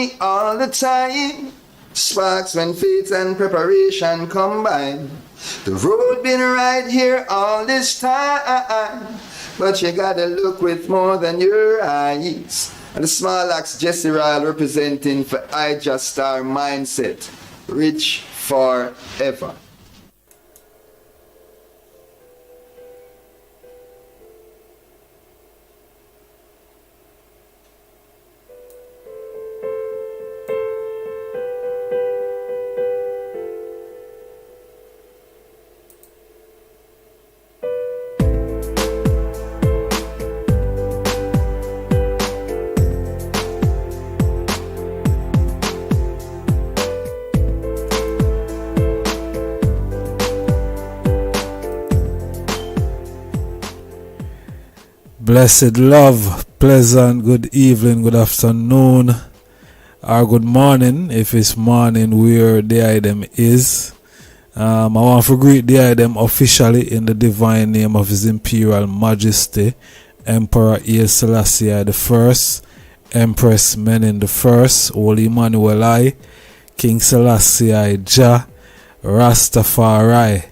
harmony all the time. Sparks when faith and preparation combine. The road been right here all this time, but you gotta look with more than your eyes. And the small axe Jesse Ryle representing for I Just Star Mindset. Rich forever. Blessed love, pleasant good evening, good afternoon, or good morning if it's morning where the item is. I want to greet the item officially in the divine name of His Imperial Majesty, Emperor Haile Selassie I, Empress Menen I, Holy Emmanuel I, King Selassie I, Jah, Rastafari.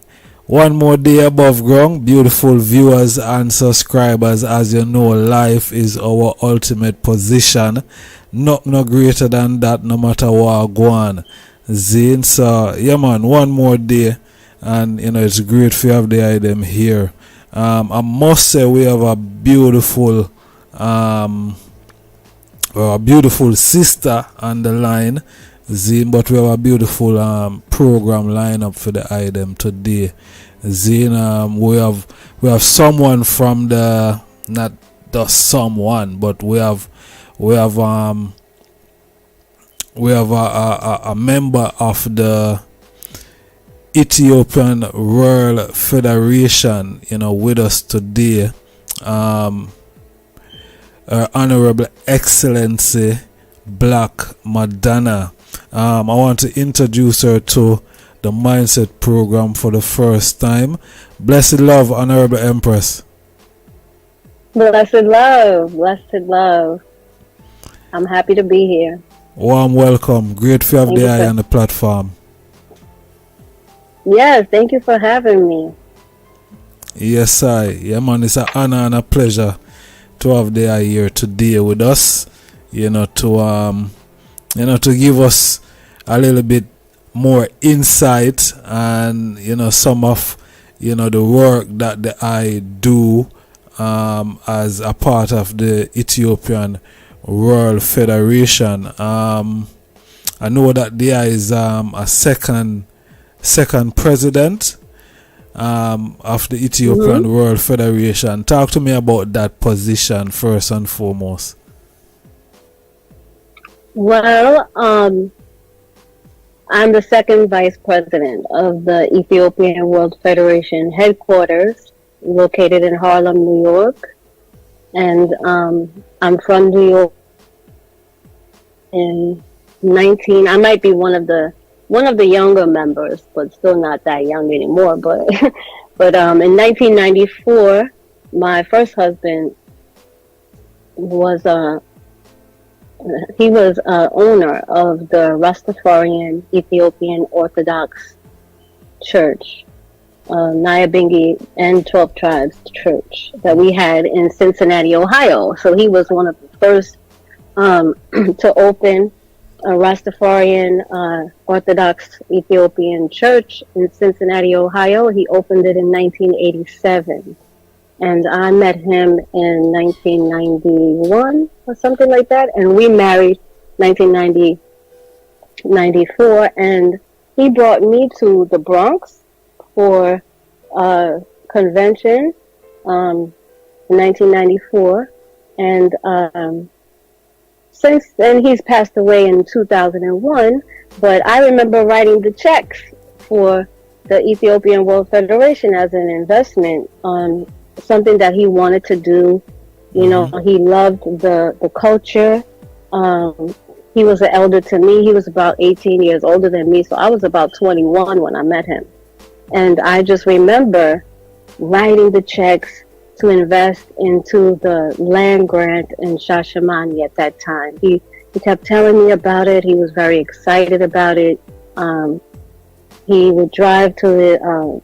One more day above ground, beautiful viewers and subscribers. As you know, life is our ultimate position. Not no greater than that, no matter what go on. Zane, so yeah man, one more day, and you know it's great to have the item here. I must say we have a beautiful sister on the line, Zane, but we have a beautiful program lineup for the item today. Zane, we have someone from the, not the someone, but we have a member of the Ethiopian World Federation, you know, with us today. Honorable Excellency Black Madonna. I want to introduce her to the Mindset program for the first time. Blessed love, Honorable Empress. Blessed love. I'm happy to be here. Warm welcome. Great to have the eye on the platform. Yes, thank you for having me. Yes, yeah man, it's an honor and a pleasure to have the eye here today with us. To give us a little bit more insight and some of the work that the eye do as a part of the Ethiopian World Federation. I know that the eye is a second president of the Ethiopian World Federation. Talk to me about that position first and foremost. Well, I'm the second vice president of the Ethiopian World Federation headquarters, located in Harlem, New York. And I'm from New York. I might be one of the younger members, but still not that young anymore. But in 1994, my first husband was owner of the Rastafarian Ethiopian Orthodox Church, Nyabingi and 12 Tribes Church that we had in Cincinnati, Ohio. So he was one of the first to open a Rastafarian Orthodox Ethiopian Church in Cincinnati, Ohio. He opened it in 1987. And I met him in 1991 or something like that. And we married 1994. And he brought me to the Bronx for a convention in 1994. And since then, he's passed away in 2001. But I remember writing the checks for the Ethiopian World Federation as an investment on something that he wanted to do. He loved the culture. He was an elder to me. He was about 18 years older than me, so I was about 21 when I met him. And I just remember writing the checks to invest into the land grant in Shashamani at that time. He He kept telling me about it. He was very excited about it. He would drive to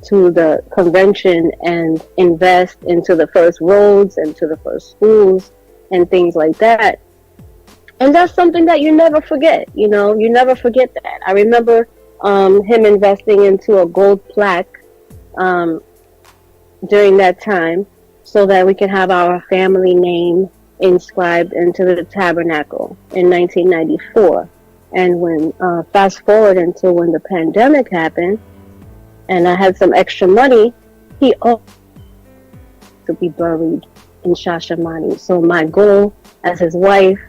the convention and invest into the first roads and to the first schools and things like that. And that's something that you never forget. You know, you never forget that. I remember him investing into a gold plaque during that time so that we could have our family name inscribed into the tabernacle in 1994. And when fast forward until when the pandemic happened and I had some extra money, he also to be buried in Shashamani. So my goal as his wife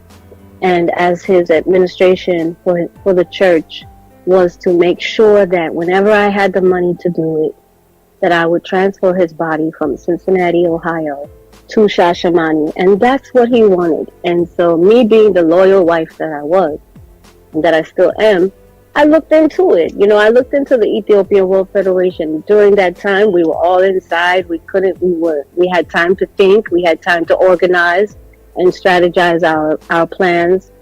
and as his administration for the church was to make sure that whenever I had the money to do it, that I would transfer his body from Cincinnati, Ohio to Shashamani. And that's what he wanted. And so me being the loyal wife that I was, and that I still am, I looked into it. You know, I looked into the Ethiopian World Federation. During that time, we were all inside. We had time to think. We had time to organize and strategize our plans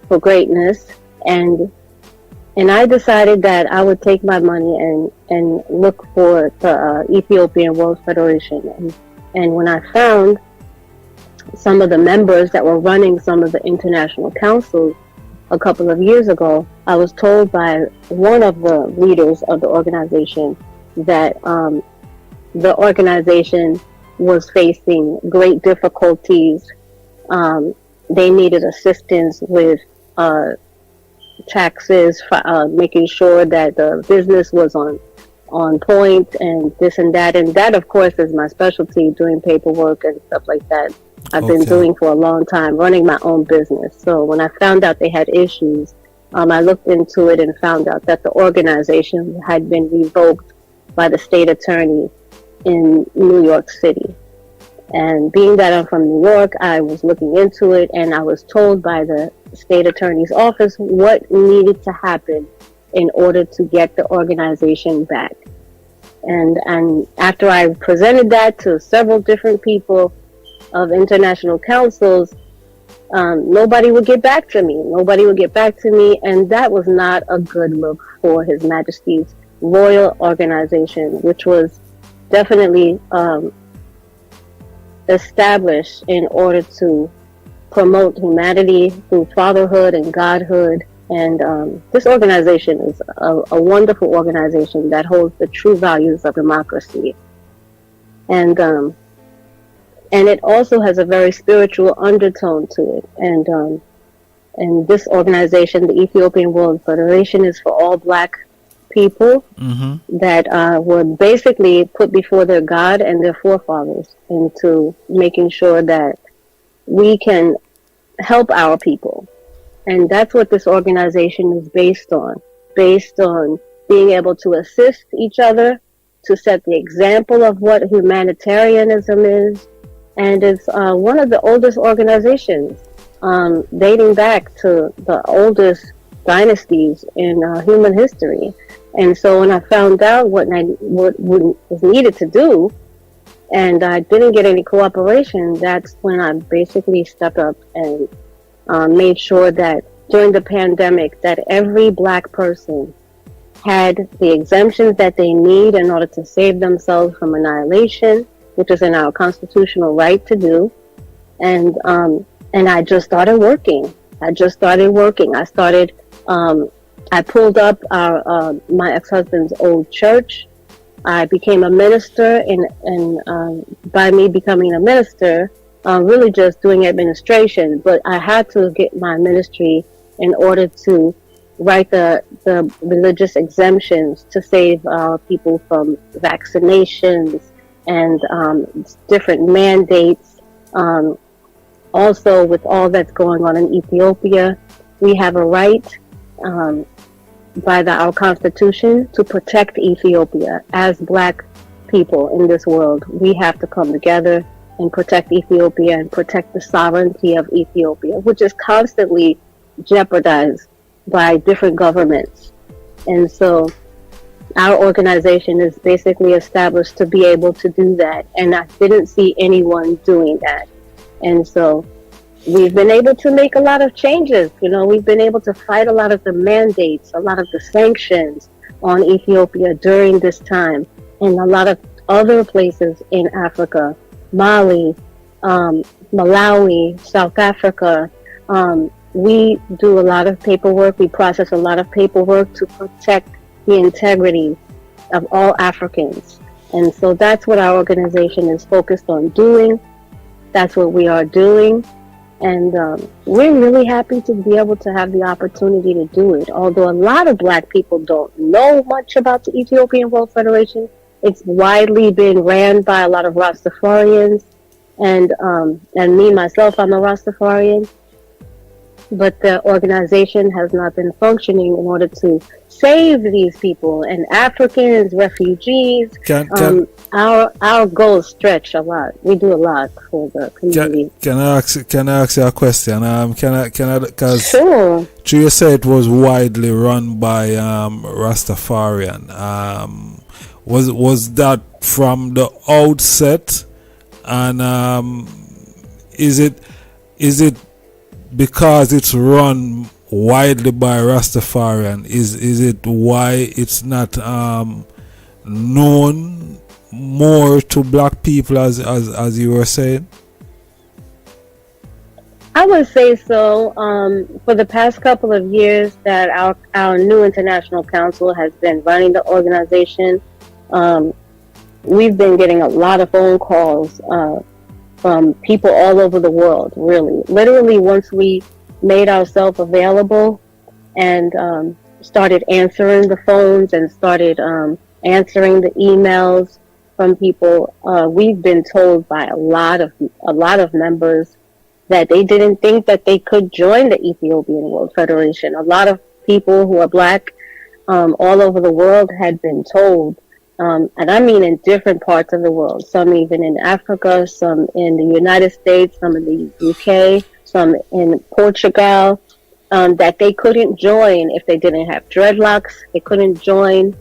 for greatness. And I decided that I would take my money and look for the Ethiopian World Federation. And when I found some of the members that were running some of the international councils a couple of years ago, I was told by one of the leaders of the organization that the organization was facing great difficulties. They needed assistance with taxes, making sure that the business was on point and this and that. And that, of course, is my specialty, doing paperwork and stuff like that. I've been doing for a long time, running my own business. So when I found out they had issues, I looked into it and found out that the organization had been revoked by the state attorney in New York City. And being that I'm from New York, I was looking into it, and I was told by the state attorney's office what needed to happen in order to get the organization back. And after I presented that to several different people of international councils, nobody would get back to me. And that was not a good look for His Majesty's royal organization, which was definitely established in order to promote humanity through fatherhood and godhood. And this organization is a wonderful organization that holds the true values of democracy. And it also has a very spiritual undertone to it. And this organization, the Ethiopian World Federation, is for all Black people that were basically put before their God and their forefathers into making sure that we can help our people. And that's what this organization is based on being able to assist each other, to set the example of what humanitarianism is. And it's one of the oldest organizations, dating back to the oldest dynasties in human history. And so when I found out what was needed to do, and I didn't get any cooperation, that's when I basically stepped up and made sure that during the pandemic that every Black person had the exemptions that they need in order to save themselves from annihilation, which is in our constitutional right to do. And I just started working. I pulled up my ex-husband's old church. I became a minister, and by me becoming a minister, really just doing administration. But I had to get my ministry in order to write the religious exemptions to save people from vaccinations and different mandates. Also, with all that's going on in Ethiopia, we have a right by our Constitution to protect Ethiopia. As Black people in this world, we have to come together and protect Ethiopia and protect the sovereignty of Ethiopia, which is constantly jeopardized by different governments. And so our organization is basically established to be able to do that. And I didn't see anyone doing that. And so we've been able to make a lot of changes. We've been able to fight a lot of the mandates, a lot of the sanctions on Ethiopia during this time, and a lot of other places in Africa, Mali, Malawi, South Africa. We do a lot of paperwork. We process a lot of paperwork to protect the integrity of all Africans. And so that's what our organization is focused on doing. That's what we are doing. And we're really happy to be able to have the opportunity to do it. Although a lot of Black people don't know much about the Ethiopian World Federation, it's widely been ran by a lot of Rastafarians. And me, myself, I'm a Rastafarian. But the organization has not been functioning in order to save these people and Africans, refugees. Our goals stretch a lot. We do a lot for the community. Can I ask you a question? Because sure. You said it was widely run by Rastafarian. Was that from the outset? And is it because it's run widely by Rastafarian? Is it why it's not known more to Black people as you were saying? I would say so. For the past couple of years that our new international council has been running the organization, we've been getting a lot of phone calls from people all over the world, really. Literally, once we made ourselves available and started answering the phones and started answering the emails from people, we've been told by a lot of members that they didn't think that they could join the Ethiopian World Federation. A lot of people who are Black all over the world had been told, and I mean in different parts of the world, some even in Africa, some in the United States, some in the UK, some in Portugal, that they couldn't join if they didn't have dreadlocks. They couldn't join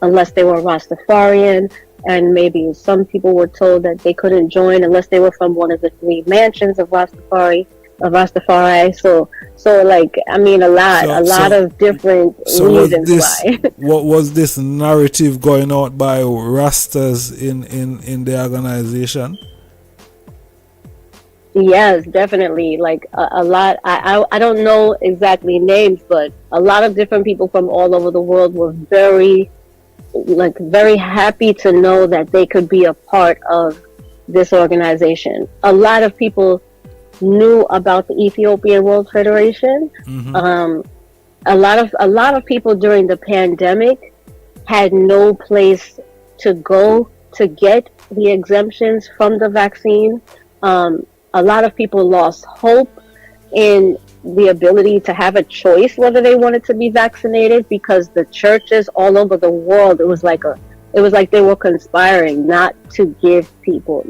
unless they were Rastafarian, and maybe some people were told that they couldn't join unless they were from one of the three mansions of Rastafari. So like, I mean, a lot of different reasons why. What was this narrative going out by Rastas in the organization? Yes, definitely. Like a lot. I don't know exactly names, but a lot of different people from all over the world were very happy to know that they could be a part of this organization. A lot of people knew about the Ethiopian World Federation. Mm-hmm. A lot of people during the pandemic had no place to go to get the exemptions from the vaccine. A lot of people lost hope in the ability to have a choice whether they wanted to be vaccinated, because the churches all over the world, it was like they were conspiring not to give people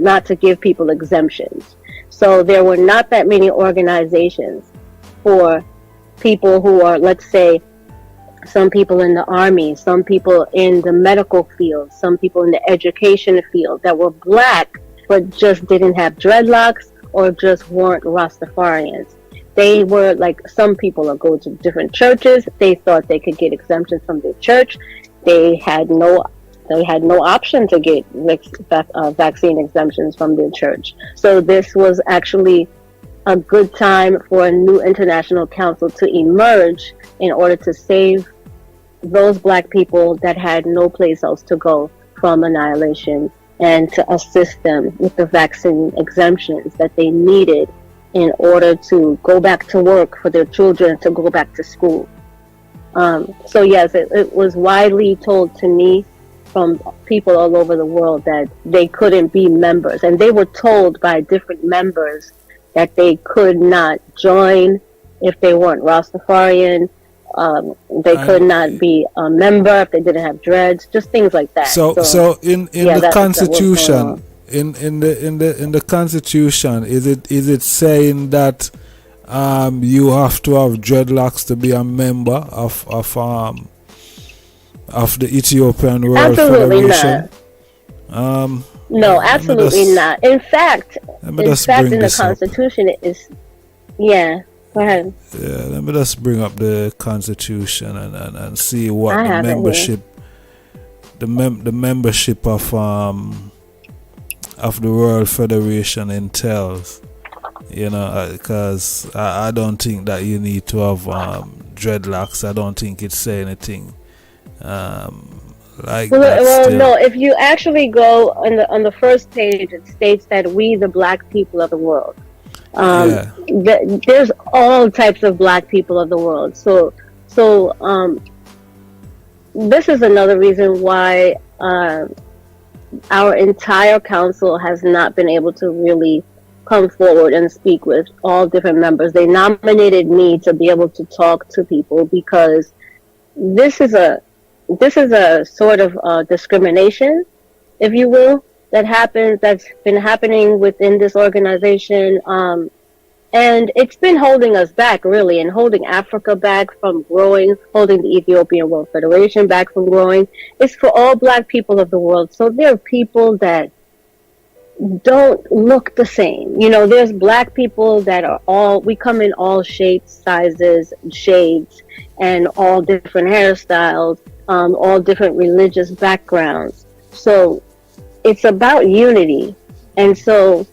exemptions. So there were not that many organizations for people who are, let's say, some people in the army, some people in the medical field, some people in the education field that were Black but just didn't have dreadlocks or just weren't Rastafarians. They were like, some people go to different churches. They thought they could get exemptions from their church. They had no option to get vaccine exemptions from their church. So this was actually a good time for a new international council to emerge in order to save those Black people that had no place else to go from annihilation, and to assist them with the vaccine exemptions that they needed in order to go back to work, for their children to go back to school. So yes, it was widely told to me from people all over the world that they couldn't be members, and they were told by different members that they could not join if they weren't Rastafarian. They could not be a member if they didn't have dreads, just things like that. So in the Constitution, in the Constitution, is it saying that you have to have dreadlocks to be a member of the Ethiopian World Absolutely Federation? Not. No, Let me absolutely just not. In fact, let me just bring in the this up. Constitution, it is. Yeah, go ahead. Yeah, let me just bring up the constitution and see what I the have it here. membership the membership of the World Federation entails. You know, because I don't think that you need to have dreadlocks. I don't think it say anything like that Well, still. no. If you actually go on the first page, it states that we, the black people of the world. Yeah, There's all types of black people of the world. So this is another reason why our entire council has not been able to really come forward and speak with all different members. They nominated me to be able to talk to people because this is a sort of discrimination, if you will, that's been happening within this organization. And it's been holding us back, really, and holding Africa back from growing, holding the Ethiopian World Federation back from growing. It's for all black people of the world. So there are people that don't look the same. You know, there's black people that are we come in all shapes, sizes, shades, and all different hairstyles, all different religious backgrounds. So it's about unity. And so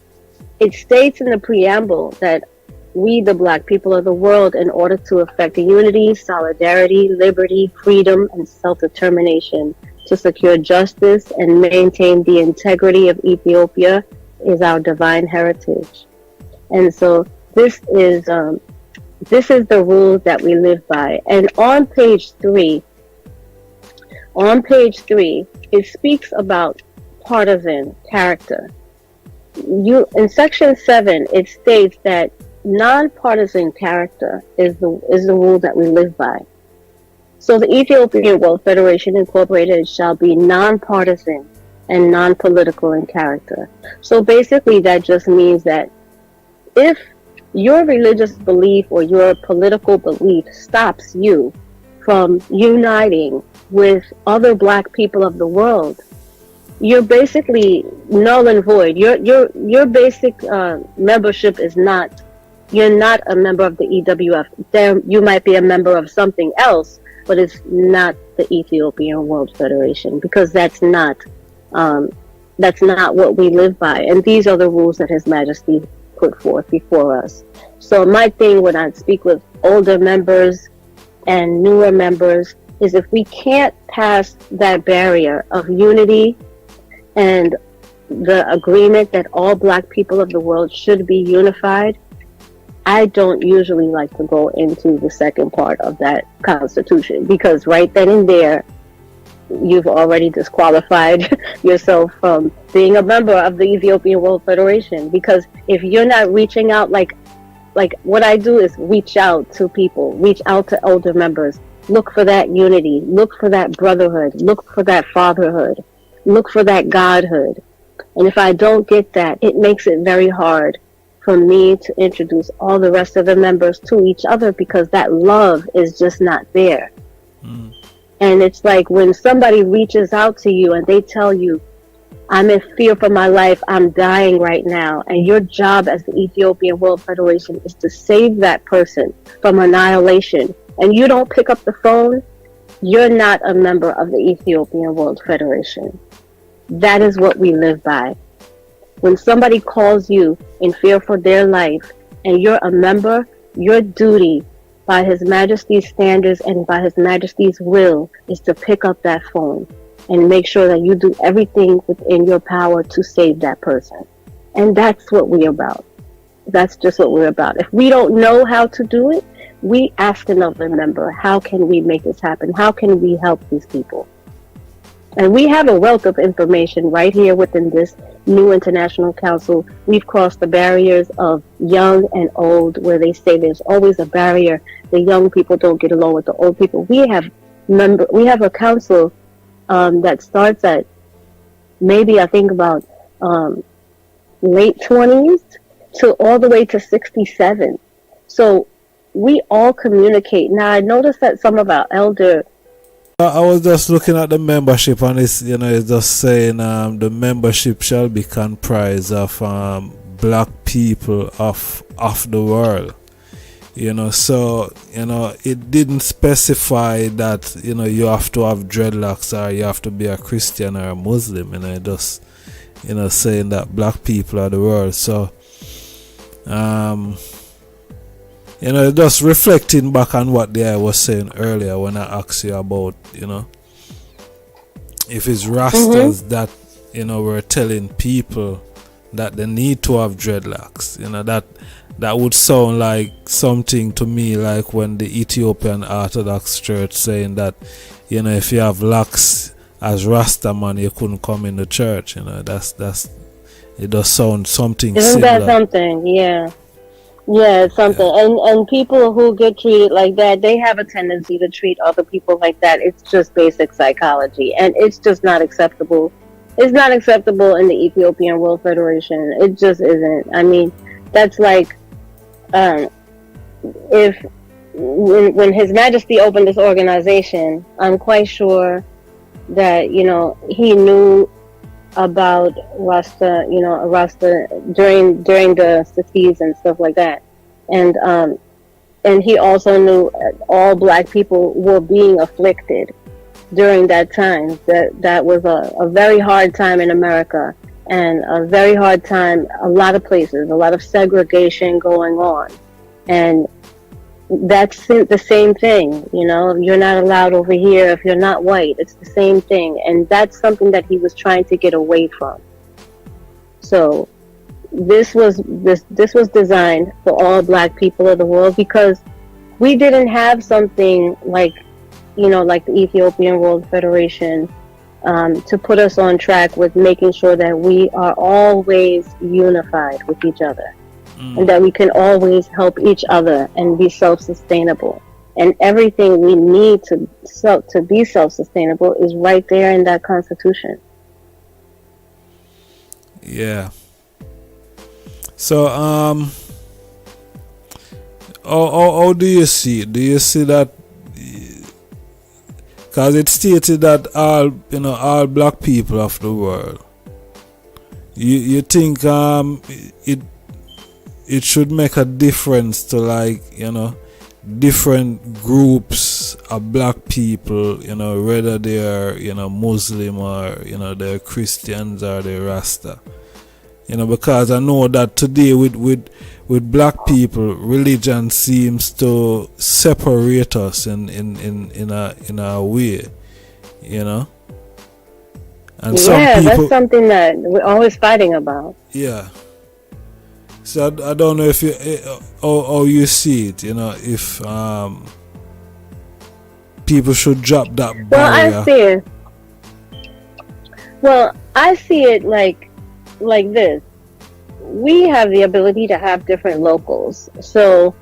it states in the preamble that we, the black people of the world, in order to effect unity, solidarity, liberty, freedom, and self-determination, to secure justice and maintain the integrity of Ethiopia, is our divine heritage. And so this is the rule that we live by. And on page 3, it speaks about partisan character. In section 7, it states that nonpartisan character is the rule that we live by. So the Ethiopian World Federation Incorporated shall be nonpartisan and non-political in character. So basically that just means that if your religious belief or your political belief stops you from uniting with other black people of the world, you're basically null and void. Your basic membership is not. You're not a member of the EWF. There, you might be a member of something else, but it's not the Ethiopian World Federation, because that's not what we live by. And these are the rules that His Majesty put forth before us. So my thing when I speak with older members and newer members is, if we can't pass that barrier of unity and the agreement that all black people of the world should be unified, I don't usually like to go into the second part of that constitution, because right then and there, you've already disqualified yourself from being a member of the Ethiopian World Federation. Because if you're not reaching out, like what I do is reach out to people, reach out to older members, look for that unity, look for that brotherhood, look for that fatherhood, look for that godhood. And if I don't get that, it makes it very hard for me to introduce all the rest of the members to each other, because that love is just not there. And it's like when somebody reaches out to you and they tell you, I'm in fear for my life, I'm dying right now, and your job as the Ethiopian World Federation is to save that person from annihilation, and you don't pick up the phone, you're not a member of the Ethiopian World Federation. That is what we live by. When somebody calls you in fear for their life and you're a member, your duty by His Majesty's standards and by His Majesty's will is to pick up that phone and make sure that you do everything within your power to save that person. And that's what we're about. That's just what we're about. If we don't know how to do it, we ask another member, how can we make this happen? How can we help these people? And we have a wealth of information right here within this new international council. We've crossed the barriers of young and old, where they say there's always a barrier. The young people don't get along with the old people. We have a council that starts at maybe, I think, about late 20s to all the way to 67. So we all communicate. Now, I noticed that some of our elder I was just looking at the membership, and it's just saying the membership shall be comprised of black people of the world. So it didn't specify that you have to have dreadlocks or you have to be a Christian or a Muslim. It just saying that black people are the world. So just reflecting back on what I was saying earlier when I asked you about if it's Rastas that we're telling people that they need to have dreadlocks. That would sound like something to me like when the Ethiopian Orthodox Church saying that if you have locks as Rasta man you couldn't come in the church. That's it does sound something Isn't similar. that something? Yeah. Yeah, it's something. And people who get treated like that, they have a tendency to treat other people like that. It's just basic psychology, and it's just not acceptable. It's not acceptable in the Ethiopian World Federation. It just isn't. I mean, that's like if when His Majesty opened this organization, I'm quite sure that he knew about Rasta, Rasta during the 60s and stuff like that, and he also knew all black people were being afflicted during that time. That was a very hard time in America, and a very hard time a lot of places, a lot of segregation going on, and that's the same thing. You're not allowed over here if you're not white. It's the same thing, and that's something that he was trying to get away from. So this was designed for all black people of the world, because we didn't have something like like the Ethiopian World Federation to put us on track with making sure that we are always unified with each other. And that we can always help each other and be self-sustainable. And everything we need to be self-sustainable is right there in that Constitution. Yeah. So, how do you see it? Do you see that? Because it stated that all black people of the world. You think it should make a difference to different groups of black people, whether they are Muslim or they're Christians or they're Rasta. Because I know that today with black people, religion seems to separate us in a way, And some people, that's something that we're always fighting about. Yeah. So I don't know if you how you see it, if people should drop that barrier. I see it like this. We have the ability to have different locals, so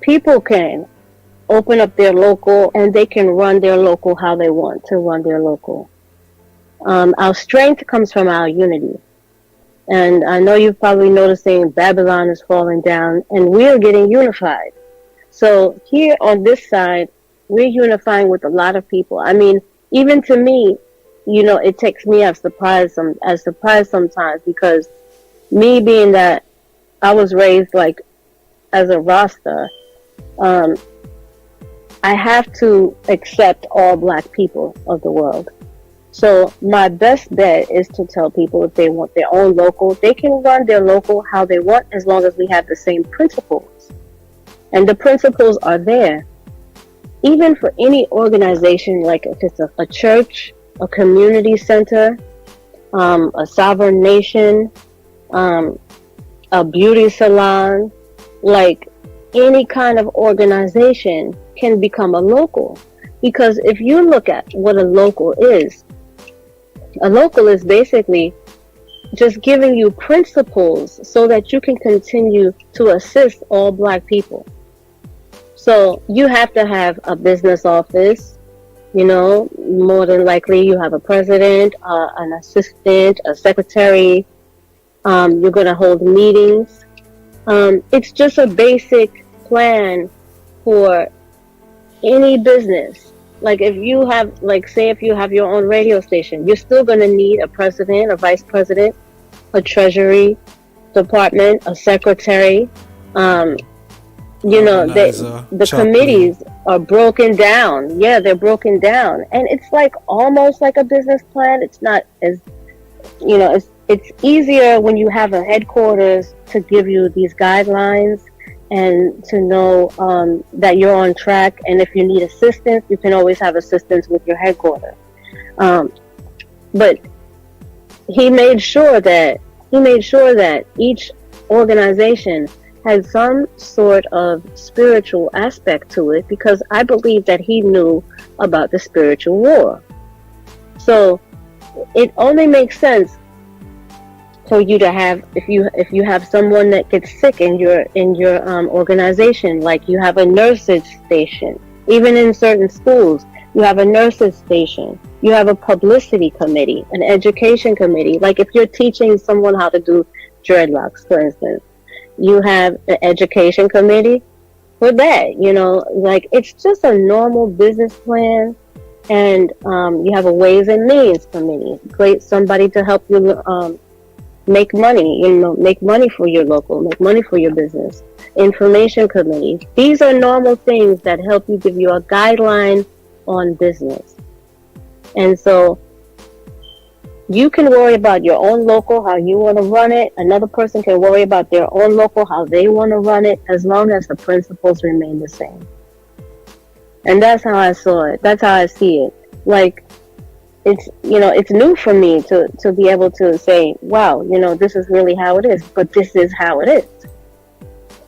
people can open up their local and they can run their local how they want to run their local. Our strength comes from our unity. And I know you're probably noticing Babylon is falling down and we're getting unified. So here on this side, we're unifying with a lot of people. I mean, even to me, it takes me as surprise sometimes, because me being that I was raised like as a Rasta, I have to accept all black people of the world. So my best bet is to tell people if they want their own local, they can run their local how they want, as long as we have the same principles. And the principles are there. Even for any organization, like if it's a church, a community center, a sovereign nation, a beauty salon, like any kind of organization can become a local. Because if you look at what a local is basically just giving you principles so that you can continue to assist all black people. So you have to have a business office, more than likely you have a president, an assistant, a secretary. You're going to hold meetings. It's just a basic plan for any business. like if you have, like, say if you have your own radio station, you're still going to need a president, a vice president, a treasury department, a secretary. um Organizer, the chaplain. committees are broken down. Yeah, they're broken down, and it's like almost like a business plan. It's not as, it's easier when you have a headquarters to give you these guidelines and to know that you're on track. And if you need assistance, you can always have assistance with your headquarters. But he made sure that each organization had some sort of spiritual aspect to it, because I believe that he knew about the spiritual war. So it only makes sense for you to have, if you have someone that gets sick in your organization, like you have a nurses station. Even in certain schools, you have a nurses station. You have a publicity committee, an education committee. Like if you're teaching someone how to do dreadlocks, for instance, you have an education committee for that. Like it's just a normal business plan. And you have a ways and means committee, somebody to help you make money, make money for your local, make money for your business. Information committee. These are normal things that help you, give you a guideline on business. And so you can worry about your own local, how you want to run it. Another person can worry about their own local, how they want to run it, as long as the principles remain the same. And that's how I saw it. That's how I see it. Like, it's new for me to be able to say, wow, this is really how it is, but this is how it is.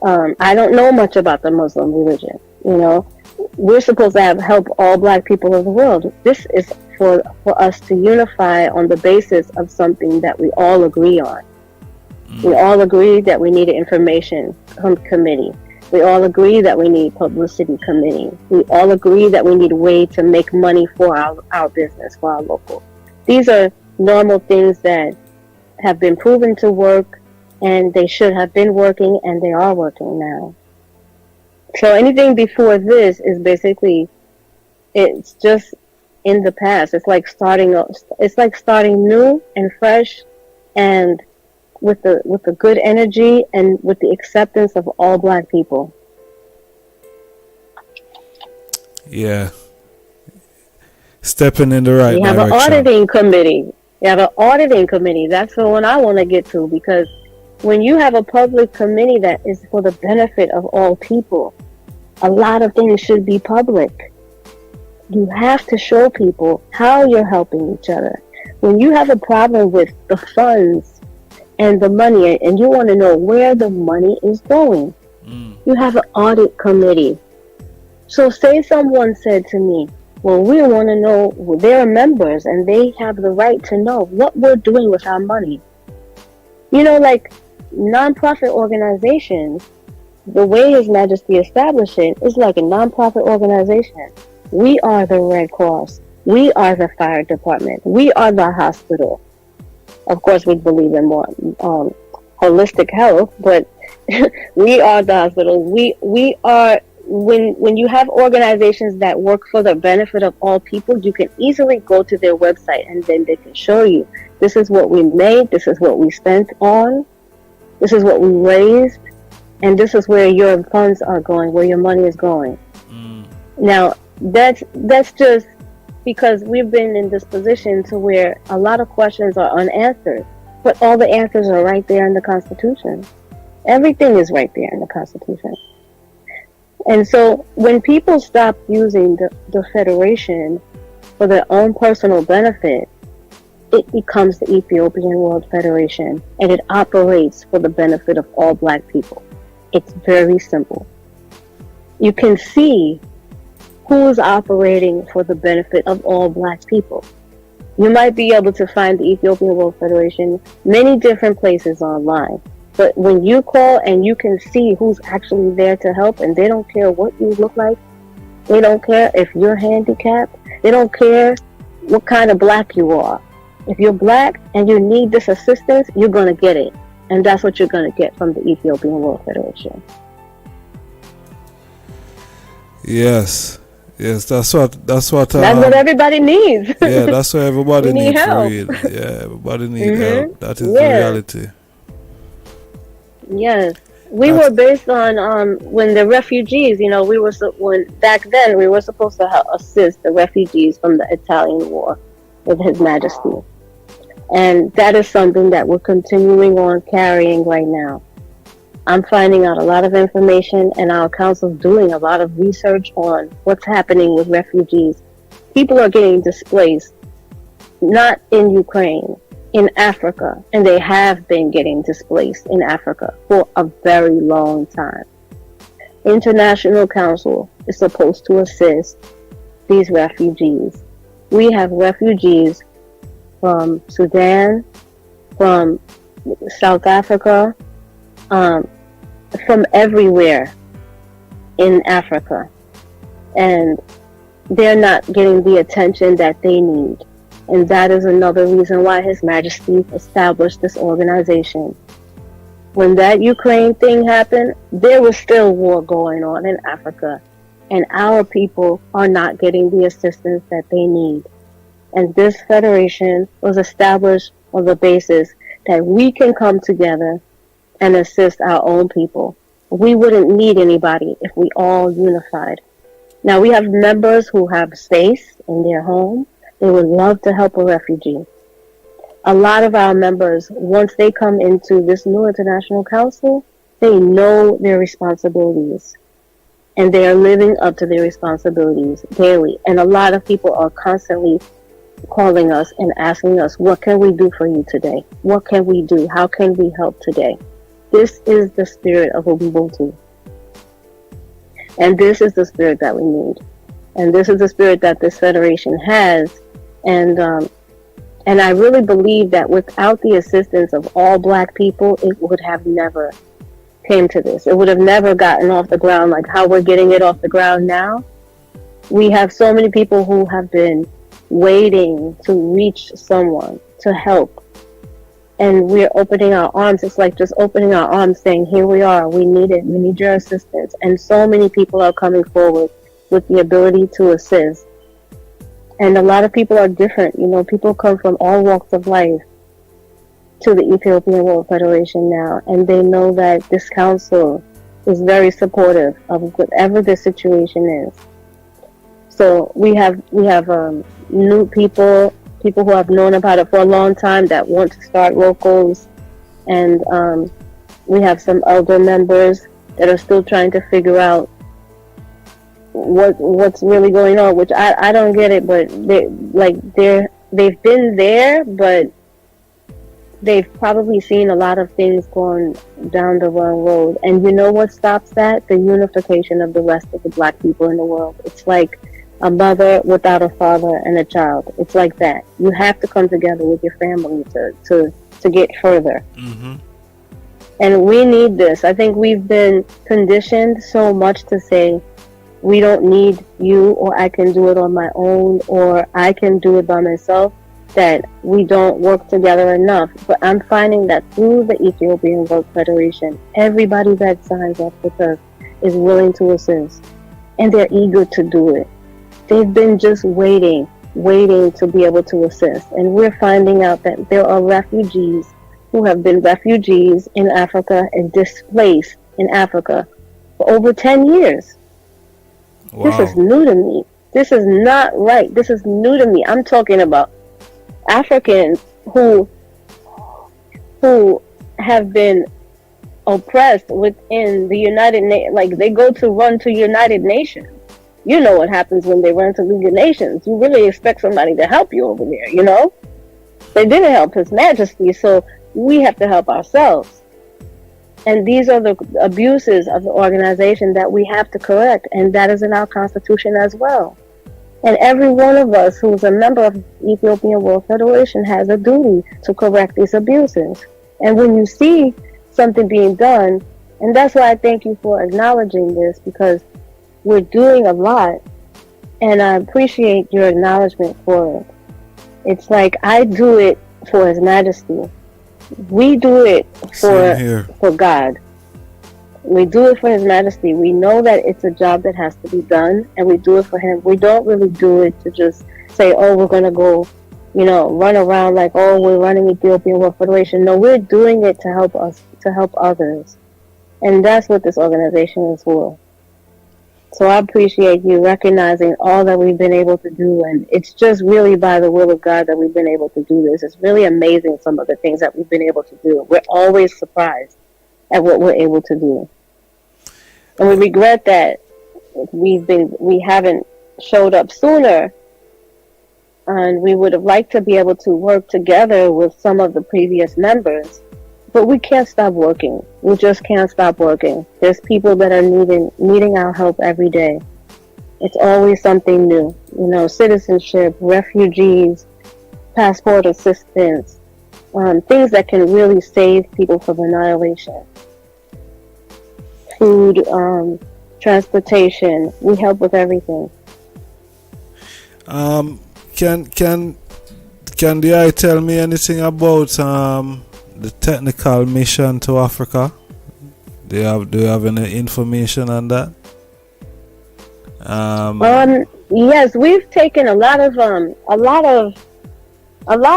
I don't know much about the Muslim religion. We're supposed to help all Black people of the world. This is for us to unify on the basis of something that we all agree on. We all agree that we need an information committee. We all agree that we need publicity committee. We all agree that we need a way to make money for our business, for our local. These are normal things that have been proven to work, and they should have been working, and they are working now. So anything before this is basically, it's just in the past. It's like starting new and fresh, and with the good energy and with the acceptance of all Black people. Yeah. Stepping in the right You have direction. an auditing committee. That's the one I want to get to, because when you have a public committee that is for the benefit of all people, a lot of things should be public. You have to show people how you're helping each other. When you have a problem with the funds and the money, and you want to know where the money is going, you have an audit committee. So say someone said to me, well, we want to know, they're members and they have the right to know what we're doing with our money. Like nonprofit organizations, the way His Majesty established it is like a nonprofit organization. We are the Red Cross. We are the fire department. We are the hospital. Of course, we believe in more holistic health, but we are the hospital. We are, when you have organizations that work for the benefit of all people, you can easily go to their website and then they can show you, this is what we made, this is what we spent on, this is what we raised, and this is where your funds are going, where your money is going. Now, that's just because we've been in this position to where a lot of questions are unanswered, but all the answers are right there in the Constitution. Everything is right there in the Constitution. And so when people stop using the Federation for their own personal benefit, it becomes the Ethiopian World Federation, and it operates for the benefit of all Black people. It's very simple. You can see who's operating for the benefit of all Black people. You might be able to find the Ethiopian World Federation many different places online. But when you call and you can see who's actually there to help, and they don't care what you look like, they don't care if you're handicapped, they don't care what kind of Black you are. If you're Black and you need this assistance, you're going to get it. And that's what you're going to get from the Ethiopian World Federation. Yes. Yes, that's what That's what everybody needs. yeah, that's what everybody We need needs for help. real. Yeah, everybody need help. That is the Yeah. reality. Yes. We That's were based on when the refugees, we were when back then we were supposed to assist the refugees from the Italian war with His Majesty, and that is something that we're continuing on carrying right now. I'm finding out a lot of information, and our council's doing a lot of research on what's happening with refugees. People are getting displaced, not in Ukraine, in Africa, and they have been getting displaced in Africa for a very long time. International Council is supposed to assist these refugees. We have refugees from Sudan, from South Africa, from everywhere in Africa, and they're not getting the attention that they need. And that is another reason why His Majesty established this organization. When that Ukraine thing happened, there was still war going on in Africa, and our people are not getting the assistance that they need. And this federation was established on the basis that we can come together and assist our own people. We wouldn't need anybody if we all unified. Now, we have members who have space in their home. They would love to help a refugee. A lot of our members, once they come into this new international council, they know their responsibilities, and they are living up to their responsibilities daily. And a lot of people are constantly calling us and asking us, what can we do for you today? What can we do? How can we help today? This is the spirit of Ubuntu. And this is the spirit that we need. And this is the spirit that this federation has. And I really believe that without the assistance of all Black people, it would have never came to this. It would have never gotten off the ground like how we're getting it off the ground now. We have so many people who have been waiting to reach someone to help. And we're opening our arms. It's like just opening our arms saying, here we are, we need it, we need your assistance. And so many people are coming forward with the ability to assist. And a lot of people are different. People come from all walks of life to the Ethiopian World Federation now. And they know that this council is very supportive of whatever the situation is. So we have new people who have known about it for a long time that want to start locals, and we have some elder members that are still trying to figure out what's really going on, which I don't get it, but they've been there, but they've probably seen a lot of things going down the wrong road. And you know what stops that? The unification of the rest of the Black people in the world. It's like a mother without a father and a child. It's like that. You have to come together with your family to get further. Mm-hmm. And we need this. I think we've been conditioned so much to say, we don't need you, or I can do it on my own, or I can do it by myself, that we don't work together enough. But I'm finding that through the Ethiopian World Federation, everybody that signs up with us is willing to assist, and they're eager to do it. They've been just waiting to be able to assist. And we're finding out that there are refugees who have been refugees in Africa and displaced in Africa for over 10 years. Wow. This is new to me. This is not right. This is new to me. I'm talking about Africans who have been oppressed within the United Nations. Like, they go to run to United Nations. You know what happens when they run to League of Nations. You really expect somebody to help you over there, They didn't help His Majesty, so we have to help ourselves. And these are the abuses of the organization that we have to correct, and that is in our Constitution as well. And every one of us who's a member of the Ethiopian World Federation has a duty to correct these abuses. And when you see something being done, and that's why I thank you for acknowledging this, because we're doing a lot, and I appreciate your acknowledgement for it. It's like, I do it for His Majesty. We do it for God. We do it for His Majesty. We know that it's a job that has to be done, and we do it for Him. We don't really do it to just say, oh, we're going to go, run around like, oh, we're running Ethiopian World Federation. No, we're doing it to help us, to help others. And that's what this organization is for. So I appreciate you recognizing all that we've been able to do. And it's just really by the will of God that we've been able to do this. It's really amazing, some of the things that we've been able to do. We're always surprised at what we're able to do. And we regret that we haven't showed up sooner. And we would have liked to be able to work together with some of the previous members. But we can't stop working. We just can't stop working. There's people that are needing our help every day. It's always something new. Citizenship, refugees, passport assistance, things that can really save people from annihilation. Food, transportation. We help with everything. Can the eye tell me anything about the technical mission to Africa? Do you have any information on that? Yes, we've taken a lot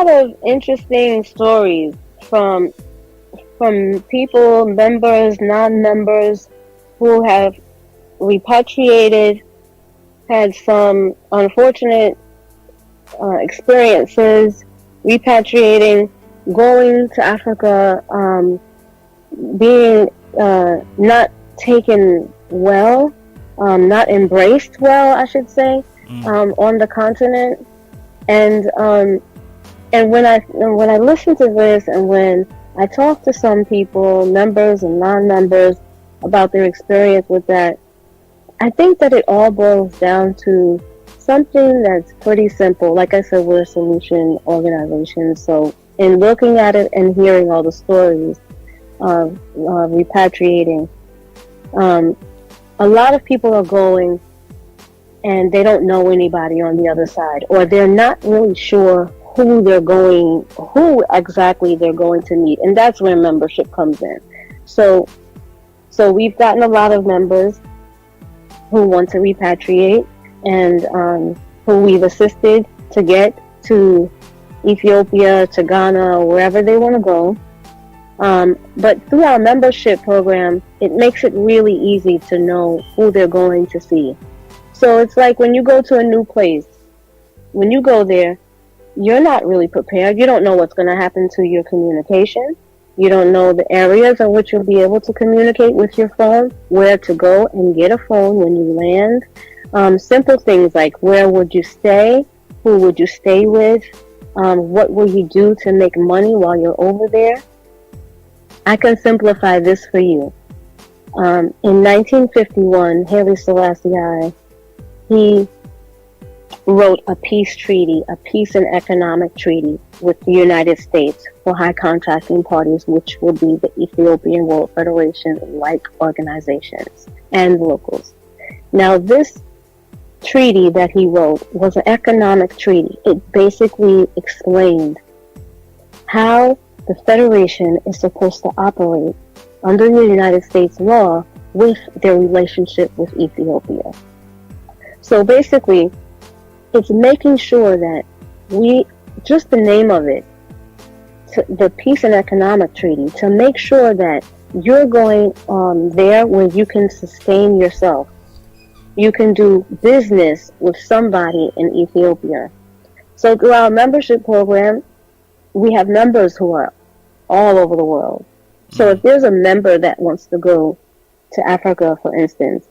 of interesting stories from people, members, non-members, who have repatriated, had some unfortunate experiences repatriating, going to Africa, being not taken well, not embraced well, I should say, on the continent. And when I listen to this, and when I talk to some people, members and non-members, about their experience with that, I think that it all boils down to something that's pretty simple. Like I said, we're a solution organization. So in looking at it and hearing all the stories of repatriating, a lot of people are going and they don't know anybody on the other side, or they're not really sure who exactly they're going to meet. And that's where membership comes in. So we've gotten a lot of members who want to repatriate, and who we've assisted to get to Ethiopia, to Ghana, or wherever they want to go. But through our membership program, it makes it really easy to know who they're going to see. So it's like when you go to a new place, when you go there, you're not really prepared. You don't know what's going to happen to your communication. You don't know the areas in which you'll be able to communicate with your phone, where to go and get a phone when you land. Simple things like, where would you stay? Who would you stay with? What will you do to make money while you're over there? I can simplify this for you. In 1951, Haile Selassie, he wrote a peace treaty, a peace and economic treaty with the United States for high contracting parties, which will be the Ethiopian World Federation-like organizations and locals. Now, this treaty that he wrote was an economic treaty. It basically explained how the Federation is supposed to operate under the United States law with their relationship with Ethiopia. So basically, it's making sure that just the name of it, the Peace and Economic Treaty, to make sure that you're going there where you can sustain yourself. You can do business with somebody in Ethiopia. So through our membership program, we have members who are all over the world. So if there's a member that wants to go to Africa, for instance,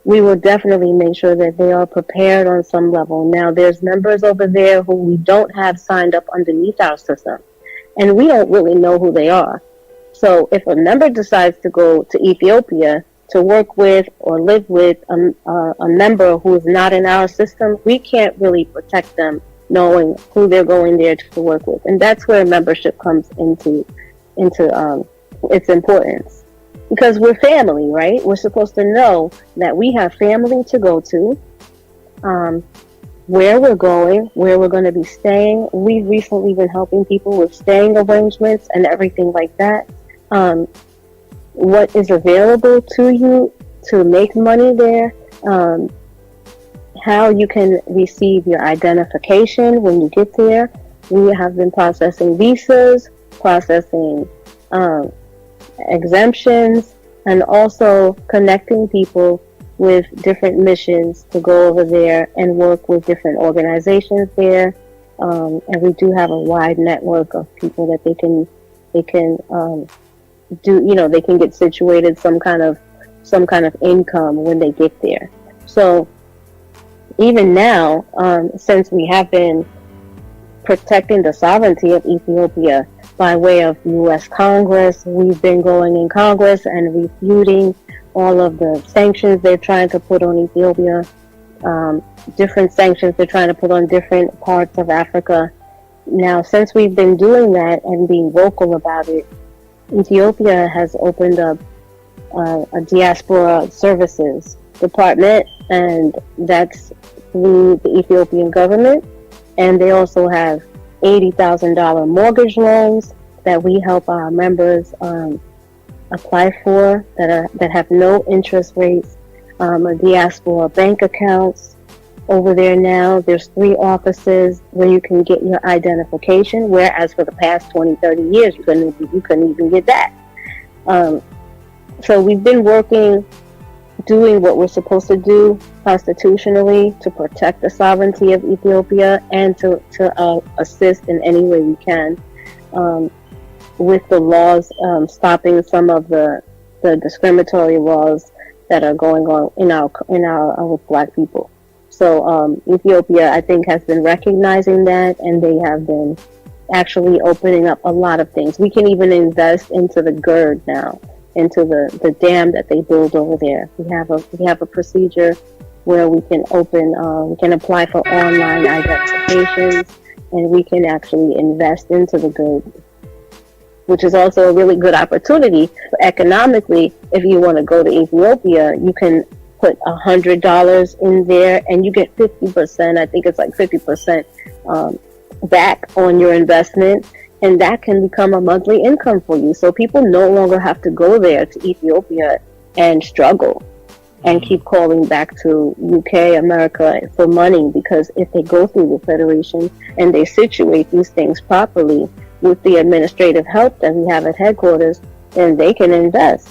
we will definitely make sure that they are prepared on some level. Now, there's members over there who we don't have signed up underneath our system, and we don't really know who they are. So if a member decides to go to Ethiopia to work with or live with a member who is not in our system, we can't really protect them knowing who they're going there to work with. And that's where membership comes into its importance. Because we're family, right? We're supposed to know that we have family to go to, where we're going, where we're going to be staying. We've recently been helping people with staying arrangements and everything like that. what is available to you to make money there, how you can receive your identification when you get there. We have been processing visas, processing exemptions, and also connecting people with different missions to go over there and work with different organizations there. And we do have a wide network of people that they can do. They can get situated some kind of income when they get there. So even now, since we have been protecting the sovereignty of Ethiopia by way of U.S. Congress, we've been going in Congress and refuting all of the sanctions they're trying to put on Ethiopia, different sanctions they're trying to put on different parts of Africa. Now, since we've been doing that and being vocal about it, Ethiopia has opened up a diaspora services department, and that's through the Ethiopian government. And they also have $80,000 mortgage loans that we help our members apply for that have no interest rates. A diaspora bank accounts over there now. There's 3 offices where you can get your identification, whereas for the past 20, 30 years you couldn't even get that. So we've been doing what we're supposed to do constitutionally to protect the sovereignty of Ethiopia and to assist in any way we can with the laws, stopping some of the discriminatory laws that are going on in our with Black people. So Ethiopia, I think, has been recognizing that, and they have been actually opening up a lot of things. We can even invest into the GERD now, into the dam that they build over there. We have a procedure where we can we can apply for online identifications, and we can actually invest into the GERD, which is also a really good opportunity economically. If you want to go to Ethiopia, you can put $100 in there and you get 50%. I think it's like 50% back on your investment, and that can become a monthly income for you. So people no longer have to go there to Ethiopia and struggle and keep calling back to UK, America for money, because if they go through the Federation and they situate these things properly with the administrative help that we have at headquarters, then they can invest.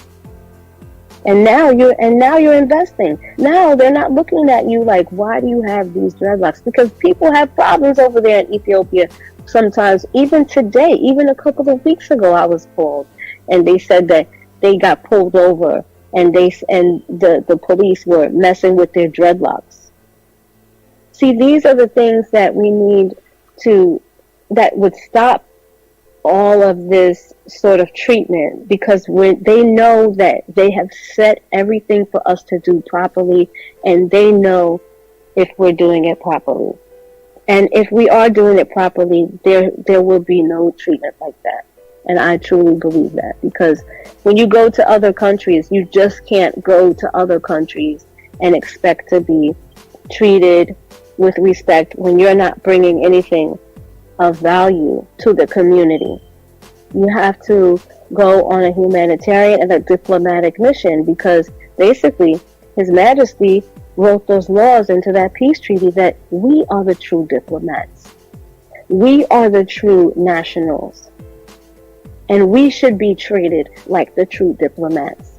And now you're investing. Now they're not looking at you like, why do you have these dreadlocks? Because people have problems over there in Ethiopia. Sometimes, even today, even a couple of weeks ago, I was called, and they said that they got pulled over, and the police were messing with their dreadlocks. See, these are the things that we need that would stop all of this sort of treatment, because when they know that they have set everything for us to do properly, and they know if we're doing it properly. And if we are doing it properly, there will be no treatment like that. And I truly believe that, because when you go to other countries, you just can't go to other countries and expect to be treated with respect when you're not bringing anything of value to the community. You have to go on a humanitarian and a diplomatic mission, because basically His Majesty wrote those laws into that peace treaty that we are the true diplomats. We are the true nationals. And we should be treated like the true diplomats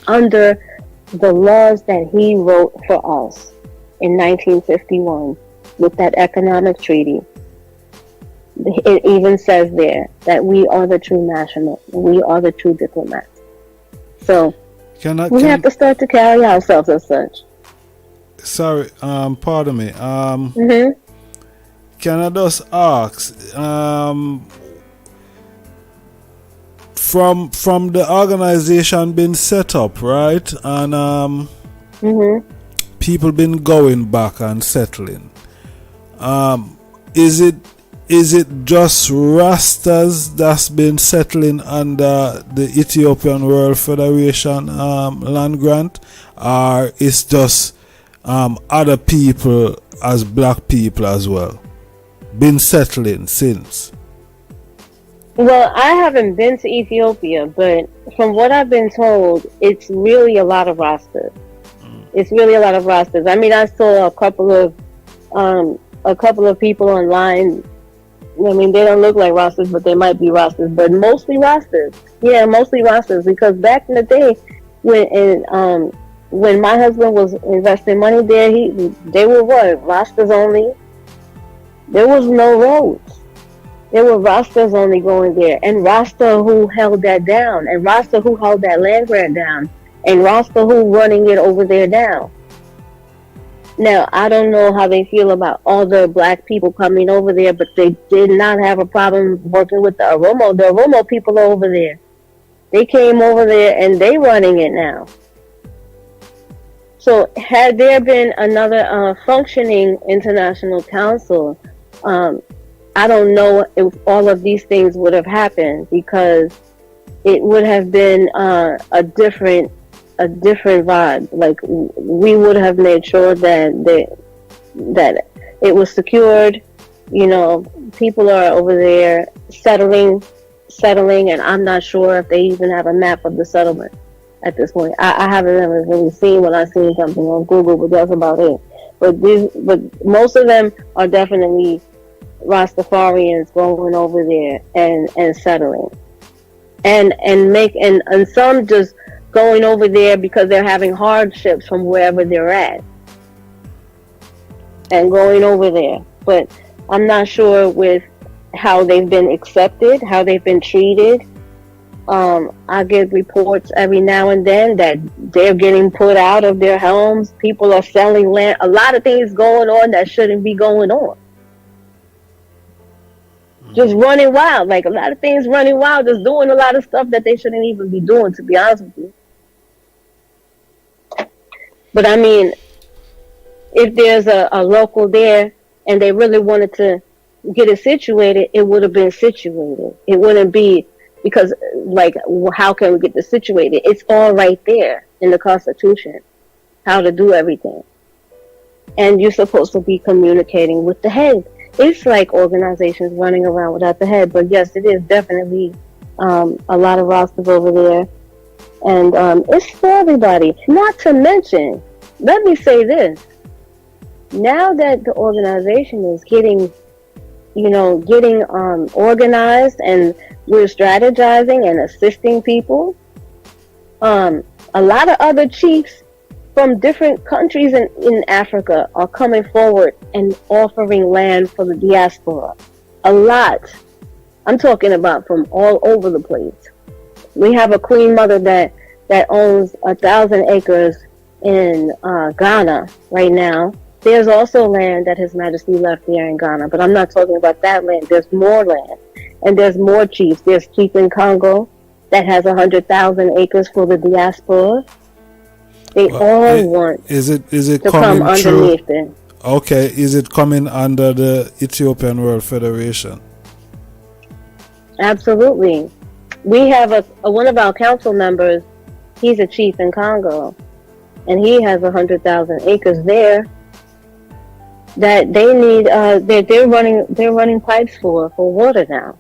under the laws that he wrote for us in 1951 with that economic treaty. It even says there that we are the true national, we are the true diplomats. So we have to start to carry ourselves as such. Sorry, pardon me. Can I just ask, from the organization being set up, right, and people been going back and settling, is it just Rastas that's been settling under the Ethiopian World Federation land grant, or it's just other people as black people as well been settling since? Well, I haven't been to Ethiopia, but from what I've been told, it's really a lot of Rastas. It's really a lot of Rastas. I mean, I saw a couple of people online. I mean, they don't look like Rastas, but they might be Rastas, but mostly Rastas. Yeah, mostly Rastas. Because back in the day, when my husband was investing money there, they were what, Rastas only. There was no roads. There were Rastas only going there, and Rasta who held that down, and Rasta who held that land grant down, and Rasta who running it over there now. Now, I don't know how they feel about all the black people coming over there, but they did not have a problem working with the Oromo. The Oromo people are over there. They came over there and they running it now. So had there been another functioning international council, I don't know if all of these things would have happened, because it would have been a different vibe. Like, we would have made sure that it was secured. You know, people are over there settling, and I'm not sure if they even have a map of the settlement at this point. I haven't ever really seen when I've seen something on Google, but that's about it. But most of them are definitely Rastafarians going over there and settling, and some just going over there because they're having hardships from wherever they're at and going over there. But I'm not sure with how they've been accepted, how they've been treated. I get reports every now and then that they're getting put out of their homes. People are selling land. A lot of things going on that shouldn't be going on. Just running wild, like a lot of things running wild, just doing a lot of stuff that they shouldn't even be doing, to be honest with you. But I mean, if there's a local there and they really wanted to get it situated, it would have been situated. It wouldn't be because, like, how can we get this situated? It's all right there in the Constitution, how to do everything. And you're supposed to be communicating with the head. It's like organizations running around without the head, but yes, it is definitely a lot of rosters over there, and it's for everybody. Not to mention, let me say this: now that the organization is getting organized, and we're strategizing and assisting people, a lot of other chiefs from different countries in Africa are coming forward and offering land for the diaspora. A lot. I'm talking about from all over the place. We have a queen mother that owns 1,000 acres in Ghana right now. There's also land that His Majesty left there in Ghana, but I'm not talking about that land. There's more land, and there's more chiefs. There's chief in Congo that has 100,000 acres for the diaspora. They all want is it to coming come underneath it. Okay, is it coming under the Ethiopian World Federation? Absolutely. We have one of our council members. He's a chief in Congo, and he has 100,000 acres there that they need. They're running pipes for water now.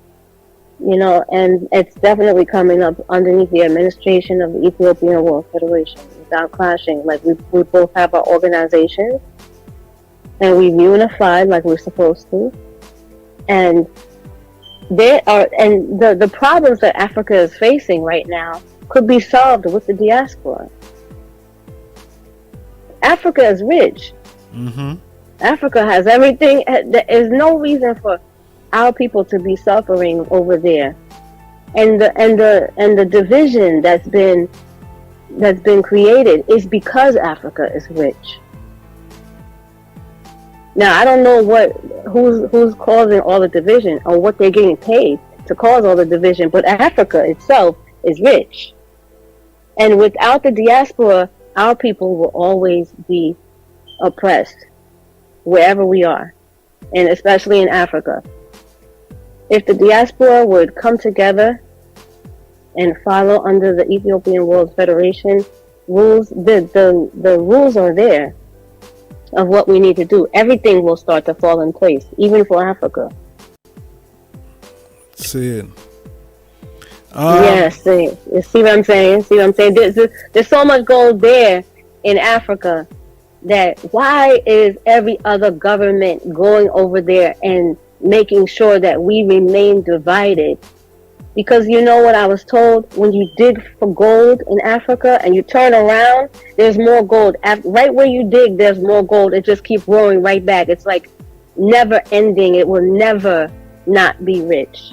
You know, and it's definitely coming up underneath the administration of the Ethiopian World Federation without clashing. Like, we both have our organizations, and we've unified like we're supposed to. And the problems that Africa is facing right now could be solved with the diaspora. Africa is rich. Mm-hmm. Africa has everything. There is no reason for our people to be suffering over there, and the division that's been created is because Africa is rich. Now, I don't know who's causing all the division or what they're getting paid to cause all the division, but Africa itself is rich, and without the diaspora, our people will always be oppressed wherever we are, and especially in Africa. If the diaspora would come together and follow under the Ethiopian World Federation rules, the rules are there of what we need to do. Everything will start to fall in place, even for Africa. Seeing. Yes, see, you see what I'm saying? See what I'm saying? There's so much gold there in Africa that why is every other government going over there and making sure that we remain divided? Because you know what I was told, when you dig for gold in Africa and you turn around, there's more gold. Right where you dig, there's more gold. It just keeps growing right back. It's like never ending. It will never not be rich.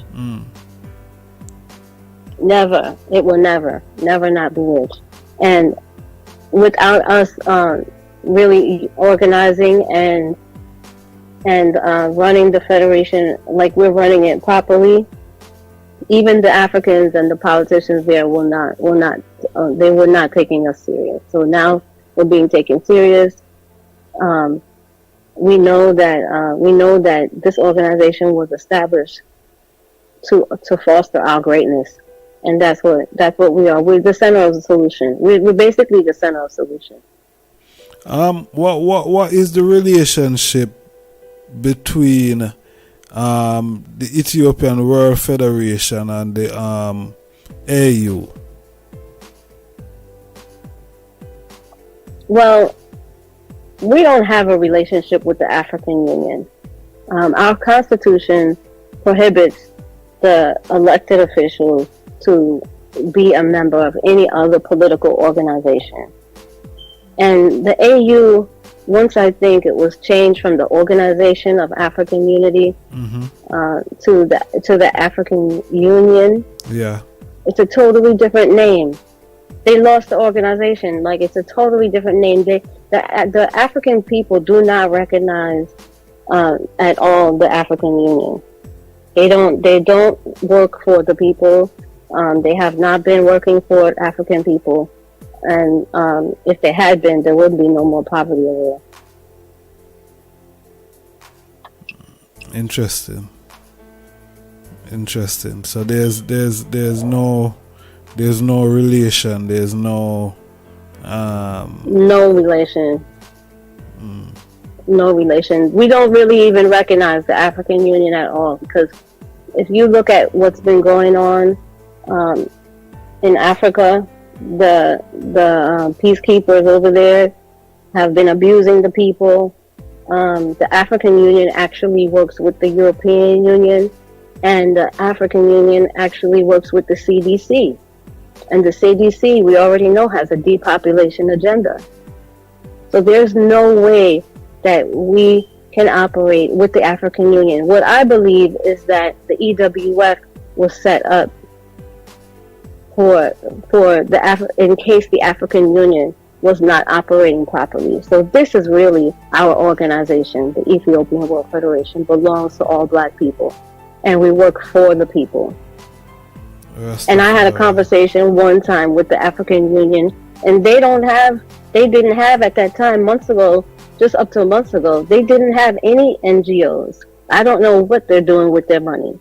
Never. It will never not be rich. And without us really organizing and running the federation like we're running it properly, even the Africans and the politicians there they were not taking us serious. So now we're being taken serious. We know that this organization was established to foster our greatness, and that's what we are. We're the center of the solution. We're basically the center of the solution. What is the relationship between the Ethiopian World Federation and the AU? Well, we don't have a relationship with the African Union. Our constitution prohibits the elected officials to be a member of any other political organization. And the AU, once I think it was changed from the Organization of African Unity to the African Union. Yeah, it's a totally different name. They lost the organization. Like, it's a totally different name. The African people do not recognize at all the African Union. They don't work for the people. They have not been working for African people. And if they had been, there would be no more poverty over there. Interesting. So there's no relation. There's no no relation. No relation. We don't really even recognize the African Union at all, because if you look at what's been going on in Africa, the peacekeepers over there have been abusing the people. The African Union actually works with the European Union, and the African Union actually works with the CDC. And the CDC, we already know, has a depopulation agenda. So there's no way that we can operate with the African Union. What I believe is that the EWF was set up in case the African Union was not operating properly. So this is really our organization. The Ethiopian World Federation belongs to all black people, and we work for the people. And I had a conversation one time with the African Union, and they didn't have at that time, just up to months ago, they didn't have any NGOs. I don't know what they're doing with their money.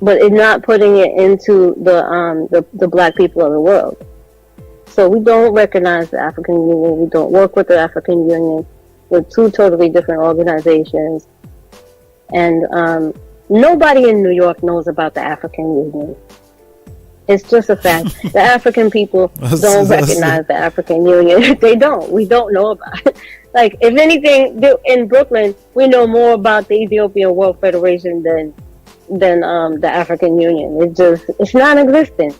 But it's not putting it into the black people of the world. So we don't recognize the African Union. We don't work with the African Union. We're two totally different organizations. And nobody in New York knows about the African Union. It's just a fact. The African people don't recognize the African Union. They don't. We don't know about it. Like, if anything, in Brooklyn, we know more about the Ethiopian World Federation than the African Union. It's non-existent.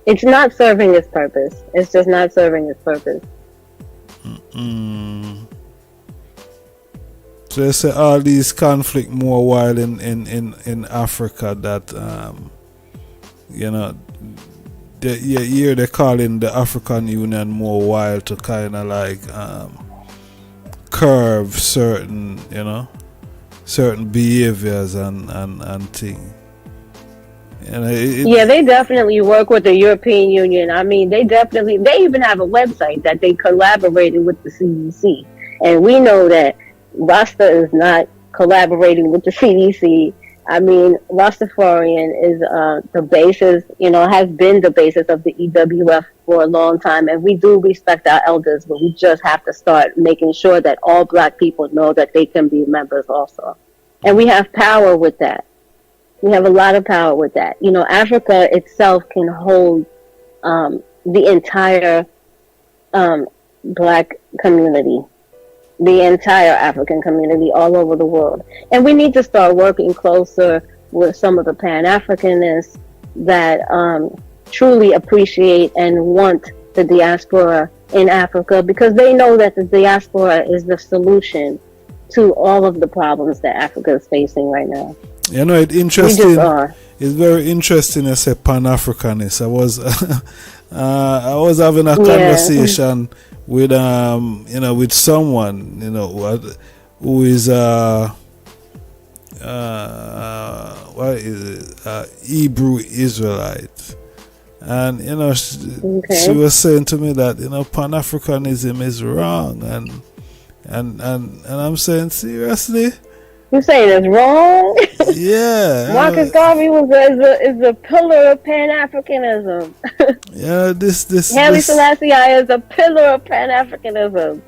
It's not serving its purpose. It's just not serving its purpose. So you say all these conflict more wild in Africa that they're calling the African Union more wild to kind of like curve certain behaviors and things. They definitely work with the European Union. I mean, they even have a website that they collaborated with the CDC. And we know that Rasta is not collaborating with the CDC. I mean, Rastafarian is the basis, has been the basis of the EWF for a long time. And we do respect our elders, but we just have to start making sure that all black people know that they can be members also. And we have power with that. We have a lot of power with that. You know, Africa itself can hold the entire black community, the entire African community all over the world. And we need to start working closer with some of the Pan-Africanists that truly appreciate and want the diaspora in Africa, because they know that the diaspora is the solution to all of the problems that Africa is facing right now. You know, it's interesting. It's very interesting as a Pan-Africanist. I was having a conversation with with someone, who is what is it? Hebrew Israelite. And she was saying to me that Pan-Africanism is wrong, and I'm saying, seriously, you saying it's wrong? Yeah. Marcus Garvey is a pillar of Pan-Africanism. Yeah, this Haile Selassie is a pillar of Pan-Africanism.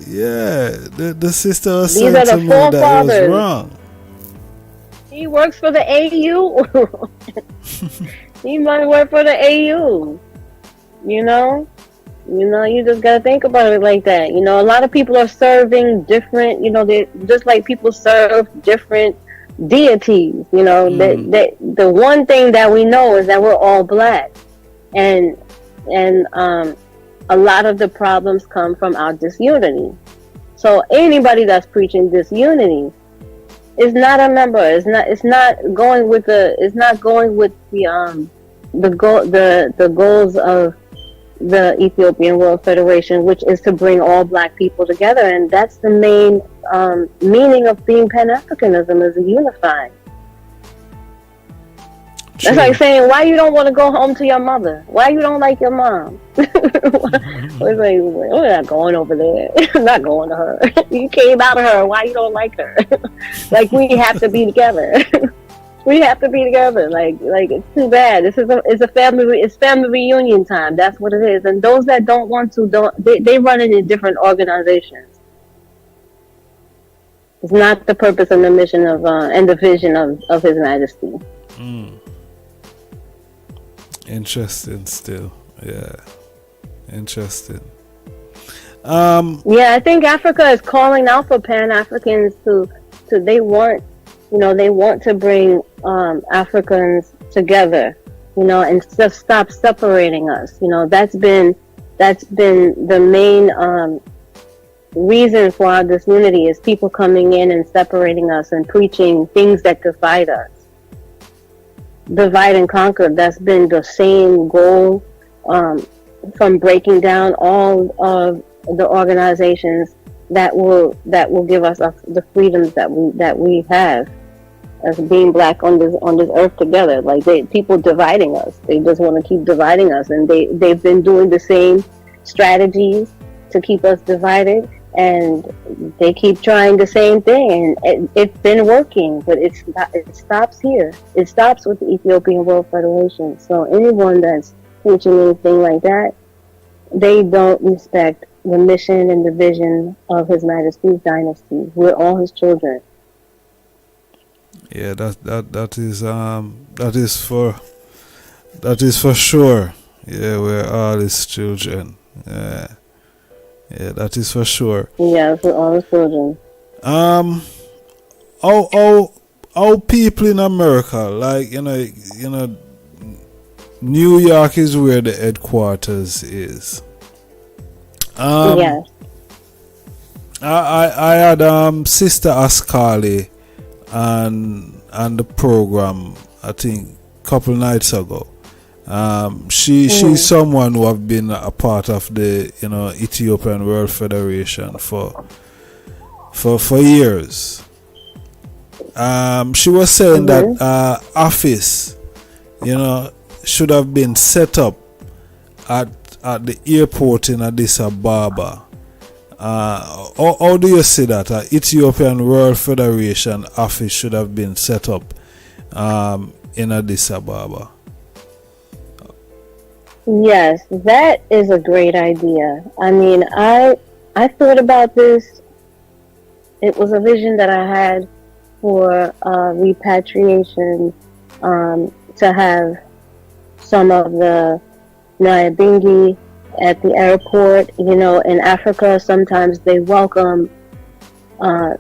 Yeah, the sister was These saying are the to me that it was wrong. He works for the AU. He might work for the AU. You just gotta think about it like that. A lot of people are serving different, they just like people serve different deities. The one thing that we know is that we're all black, and a lot of the problems come from our disunity. So anybody that's preaching disunity is not a member. It's not going with the goals of the Ethiopian World Federation, which is to bring all black people together, and that's the main meaning of being Pan-Africanism, is unifying. True. That's like saying, why you don't want to go home to your mother? Why you don't like your mom? It's like, we're not going over there. I'm not going to her. You came out of her. Why you don't like her? Like, we have to be together. We have to be together. Like it's too bad. It's family reunion time. That's what it is. And those that don't want to, they run in different organizations. It's not the purpose and the mission of and the vision of His Majesty. Interesting still. Yeah. Interesting. I think Africa is calling out for Pan-Africans to they want to bring Africans together, and stop separating us. That's been the main reason for our disunity, is people coming in and separating us and preaching things that divide us. Divide and conquer. That's been the same goal from breaking down all of the organizations that will give us the freedoms that we have as being black on this earth together. Like, people dividing us. They just want to keep dividing us, and they've been doing the same strategies to keep us divided, and they keep trying the same thing, and it's been working, but it stops here. It stops with the Ethiopian World Federation. So anyone that's preaching anything like that, they don't respect the mission and the vision of His Majesty's dynasty. We're all his children. Yeah, that is for sure. Yeah, we're all his children. Yeah, that is for sure. Yeah, we're all his children. How people in America, like New York is where the headquarters is. Yes. I had Sister Ascali and the program, I think, a couple nights ago. She's someone who have been a part of the Ethiopian World Federation for years. She was saying that office should have been set up at the airport in Addis Ababa. How do you see that? Ethiopian World Federation office should have been set up in Addis Ababa. Yes, that is a great idea. I mean, I thought about this. It was a vision that I had for repatriation, to have some of the Nyabingi at the airport. In Africa, sometimes they welcome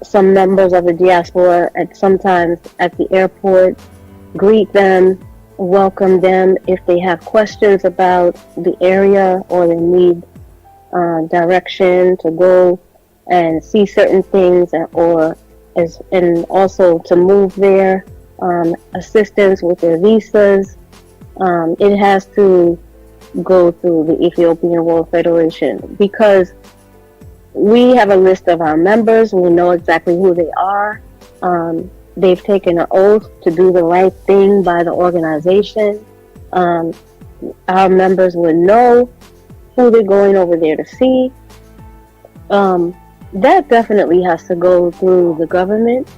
some members of the diaspora sometimes at the airport, greet them, welcome them if they have questions about the area or they need direction to go and see certain things, and also to move there, assistance with their visas. It has to go through the Ethiopian World Federation because we have a list of our members. We know exactly who they are. They've taken an oath to do the right thing by the organization. Our members would know who they're going over there to see. That definitely has to go through the government.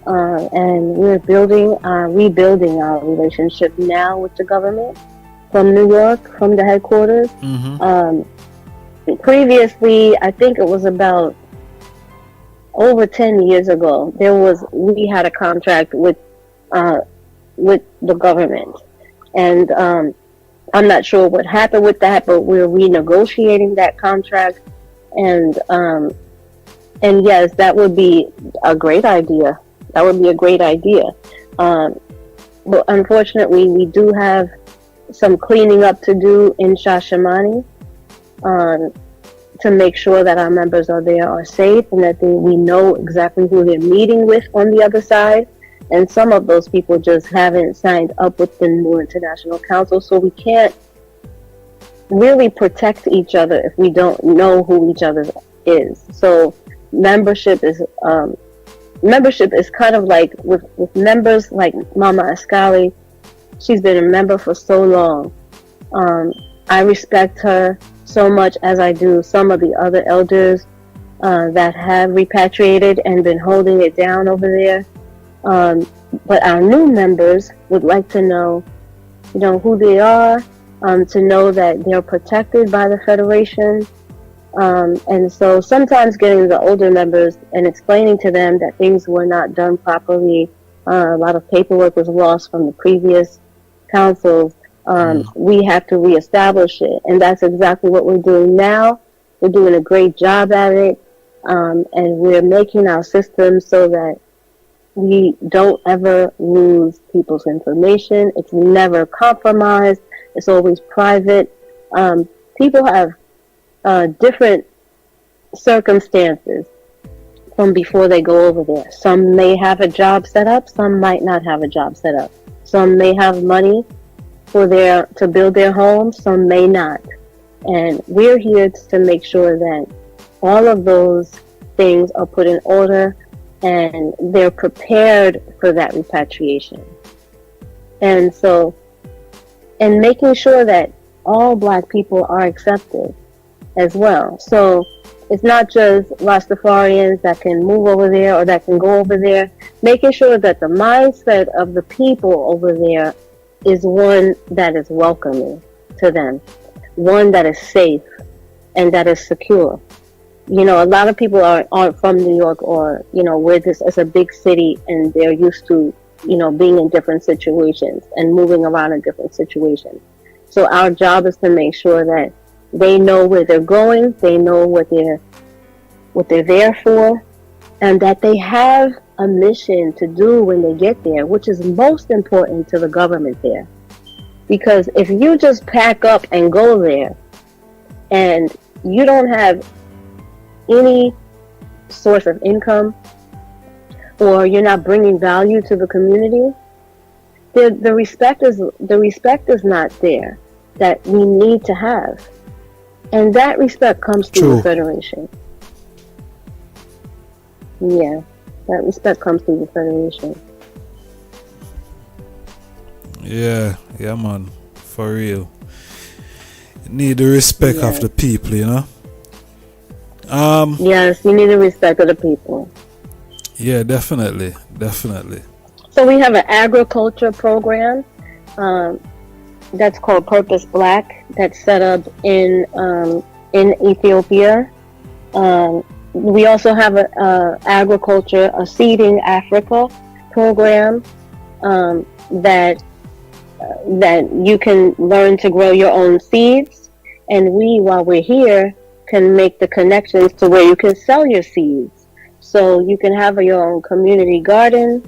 And we're rebuilding our relationship now with the government from New York, from the headquarters. Previously, I think it was about over 10 years ago, we had a contract with the government, and I'm not sure what happened with that, but we're renegotiating that contract, and yes, that would be a great idea. That would be a great idea. But unfortunately, we do have some cleaning up to do in Shashamani, to make sure that our members are safe and that we know exactly who they're meeting with on the other side. And some of those people just haven't signed up with the new international council, so we can't really protect each other if we don't know who each other is. So membership is kind of like with members like Mama Ascali. She's been a member for so long. I respect her so much as I do some of the other elders that have repatriated and been holding it down over there. But our new members would like to know, who they are, to know that they're protected by the Federation. And so sometimes getting the older members and explaining to them that things were not done properly, a lot of paperwork was lost from the previous councils. We have to reestablish it, and that's exactly what we're doing now. We're doing a great job at it, and we're making our system so that we don't ever lose people's information. It's never compromised. It's always private. People have different circumstances from before they go over there. Some may have a job set up, some might not have a job set up. Some may have money to build their homes, some may not. And we're here to make sure that all of those things are put in order and they're prepared for that repatriation. And making sure that all Black people are accepted as well. So it's not just Rastafarians that can move over there or that can go over there. Making sure that the mindset of the people over there is one that is welcoming to them, one that is safe and that is secure. A lot of people aren't from New York, or where this is a big city and they're used to being in different situations and moving around in different situations. So our job is to make sure that they know where they're going, they know what they're there for, and that they have a mission to do when they get there, which is most important to the government there. Because if you just pack up and go there and you don't have any source of income, or you're not bringing value to the community, the respect is not there that we need to have. And that respect comes through the Federation. Yeah, that respect comes through the Federation. Yeah, man, for real. You need the respect of the people, Yes, you need the respect of the people. Yeah, definitely. So we have an agriculture program that's called Purpose Black, that's set up in Ethiopia. we also have a Seeding Africa program that you can learn to grow your own seeds, and we, while we're here, can make the connections to where you can sell your seeds. So you can have your own community garden.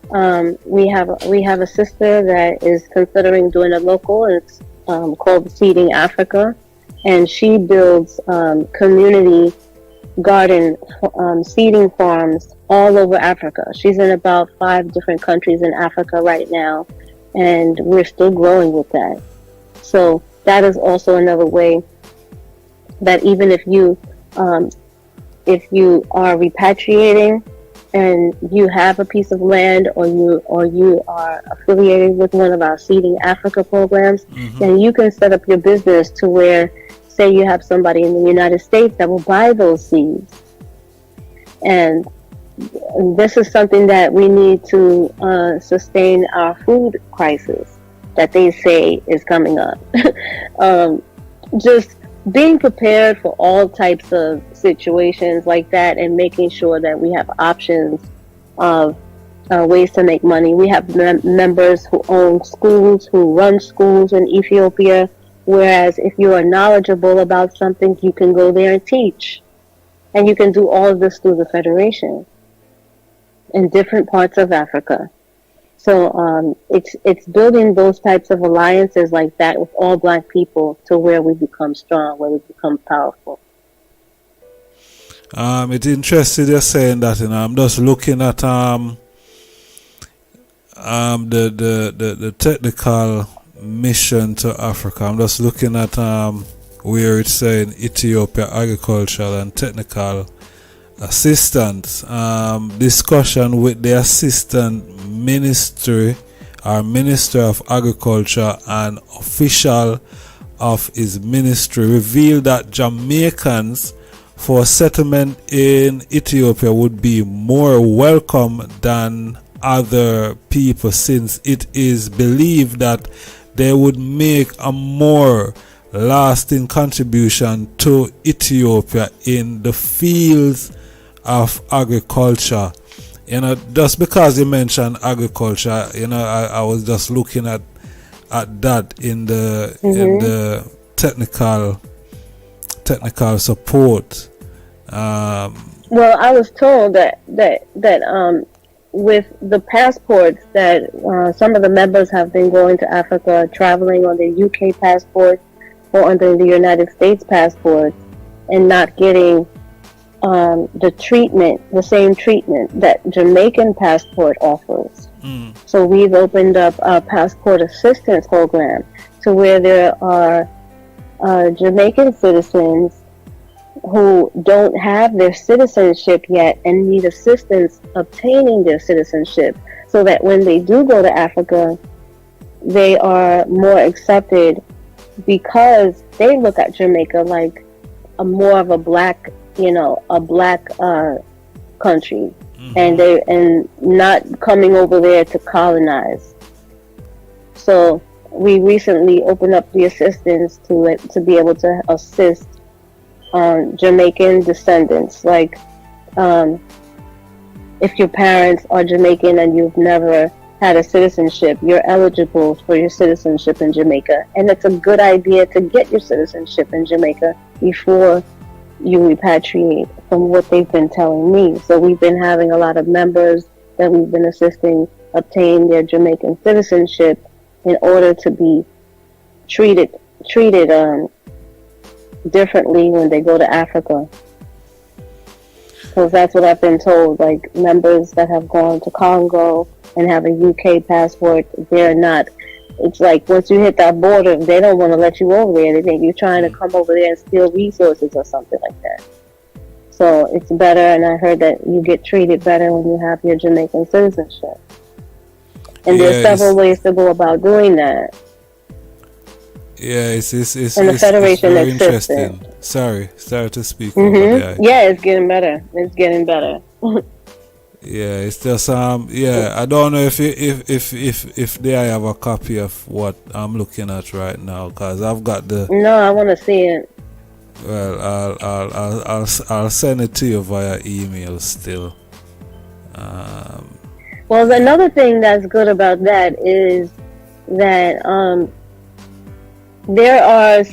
We have a sister that is considering doing a local. It's called Seeding Africa, and she builds community garden seeding farms all over Africa. She's in about 5 different countries in Africa right now, and we're still growing with that. So that is also another way that even if you are repatriating and you have a piece of land, or you are affiliated with one of our Seeding Africa programs, then you can set up your business to where, say you have somebody in the United States that will buy those seeds. And this is something that we need to sustain our food crisis that they say is coming up. Just being prepared for all types of situations like that, and making sure that we have options of ways to make money. We have members who own schools, who run schools in Ethiopia, whereas if you are knowledgeable about something, you can go there and teach. And you can do all of this through the Federation in different parts of Africa. So it's building those types of alliances like that with all Black people to where we become strong, where we become powerful. It's interesting you're saying that, and I'm just looking at the technical mission to Africa. I'm just looking at where it's saying Ethiopia agricultural and technical assistance. Discussion with the assistant ministry or minister of agriculture and official of his ministry revealed that Jamaicans for settlement in Ethiopia would be more welcome than other people, since it is believed that they would make a more lasting contribution to Ethiopia in the fields of agriculture. Just because you mentioned agriculture, I was just looking at that in the technical support. Well, I was told that with the passports that some of the members have been going to Africa, traveling on the UK passport or under the United States passport, and not getting the same treatment that Jamaican passport offers. So we've opened up a passport assistance program to where there are Jamaican citizens who don't have their citizenship yet and need assistance obtaining their citizenship, so that when they do go to Africa, they are more accepted, because they look at Jamaica like more of a black country, and not coming over there to colonize. So we recently opened up the assistance to be able to assist Jamaican descendants. Like if your parents are Jamaican and you've never had a citizenship, you're eligible for your citizenship in Jamaica, and it's a good idea to get your citizenship in Jamaica before you repatriate, from what they've been telling me. So we've been having a lot of members that we've been assisting obtain their Jamaican citizenship in order to be treated differently when they go to Africa. Because that's what I've been told. Like, members that have gone to Congo and have a UK passport, they're not. It's like once you hit that border, they don't want to let you over there. They think you're trying to come over there and steal resources or something like that. So it's better, and I heard that you get treated better when you have your Jamaican citizenship. And there's several ways to go about doing that. Yeah, it's very interesting. Sorry to speak over there. Yeah, it's getting better. It's getting better. Yeah, it's just I don't know if they have a copy of what I'm looking at right now, because I've got the. No, I want to see it. Well, I'll send it to you via email still. Um, Well, another thing that's good about that is that there are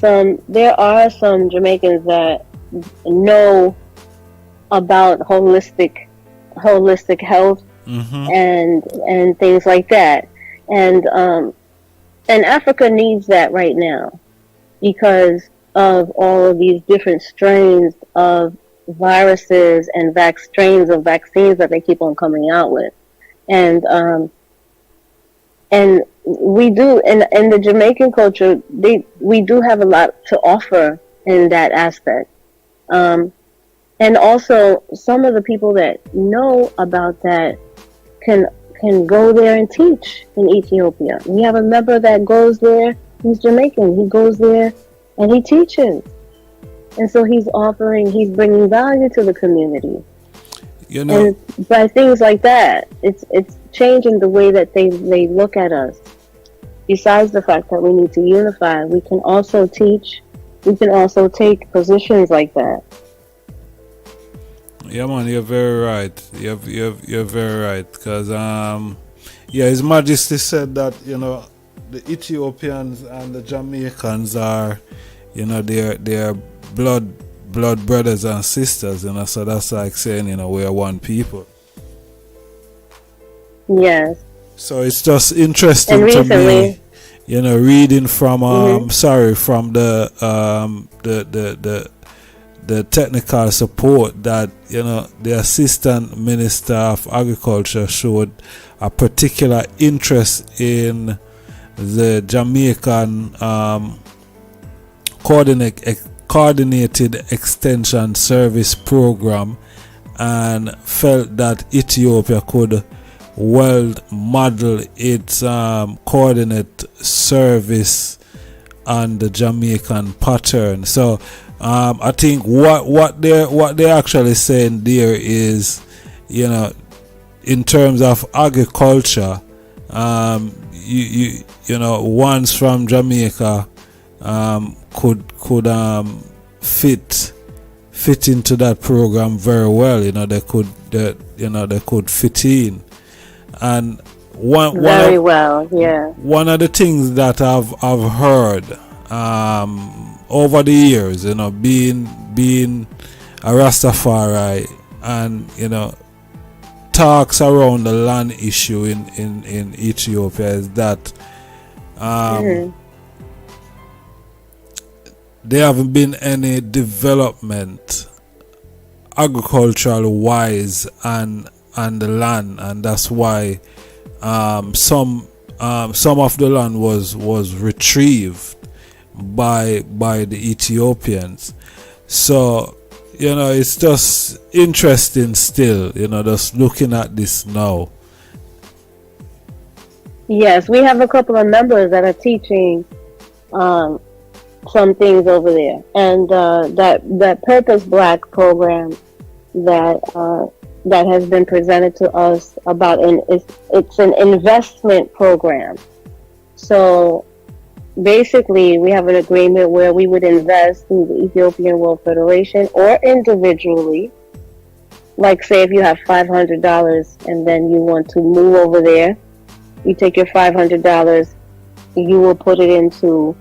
some Jamaicans that know about holistic health mhm. and things like that, and Africa needs that right now because of all of these different strains of viruses and strains of vaccines that they keep on coming out with, and we do in the Jamaican culture, we do have a lot to offer in that aspect. Um, and also, some of the people that know about that can go there and teach in Ethiopia. We have a member that goes there. He's Jamaican. He goes there and he teaches, and so he's bringing value to the community. You know, And by things like that, it's changing the way that they look at us. Besides the fact that we need to unify, we can also teach. We can also take positions like that. yeah, man, you're very right. You're very right. Because yeah, His Majesty said that the Ethiopians and the Jamaicans are, they're blood brothers and sisters. So that's like saying we are one people. Yes. So it's just interesting And to recently, me, reading from mhm, from the technical support that the Assistant Minister of Agriculture showed a particular interest in the Jamaican coordinated extension service program, and felt that Ethiopia could well model its coordinate service on the Jamaican pattern. So I think what they're actually saying there is, in terms of agriculture, ones from Jamaica could fit into that program very well. They could fit in. And very well, yeah. one of the things that I've heard over the years, being a Rastafari, and talks around the land issue in Ethiopia, is that there haven't been any development agricultural wise and the land, and that's why some of the land was retrieved by the Ethiopians. So it's just interesting still, just looking at this now. Yes, we have a couple of members that are teaching some things over there, and that Purpose Black program that has been presented to us about it's an investment program. So basically, we have an agreement where we would invest through the Ethiopian World Federation or individually. Like, say, if you have $500 and then you want to move over there, you take your $500, you will put it into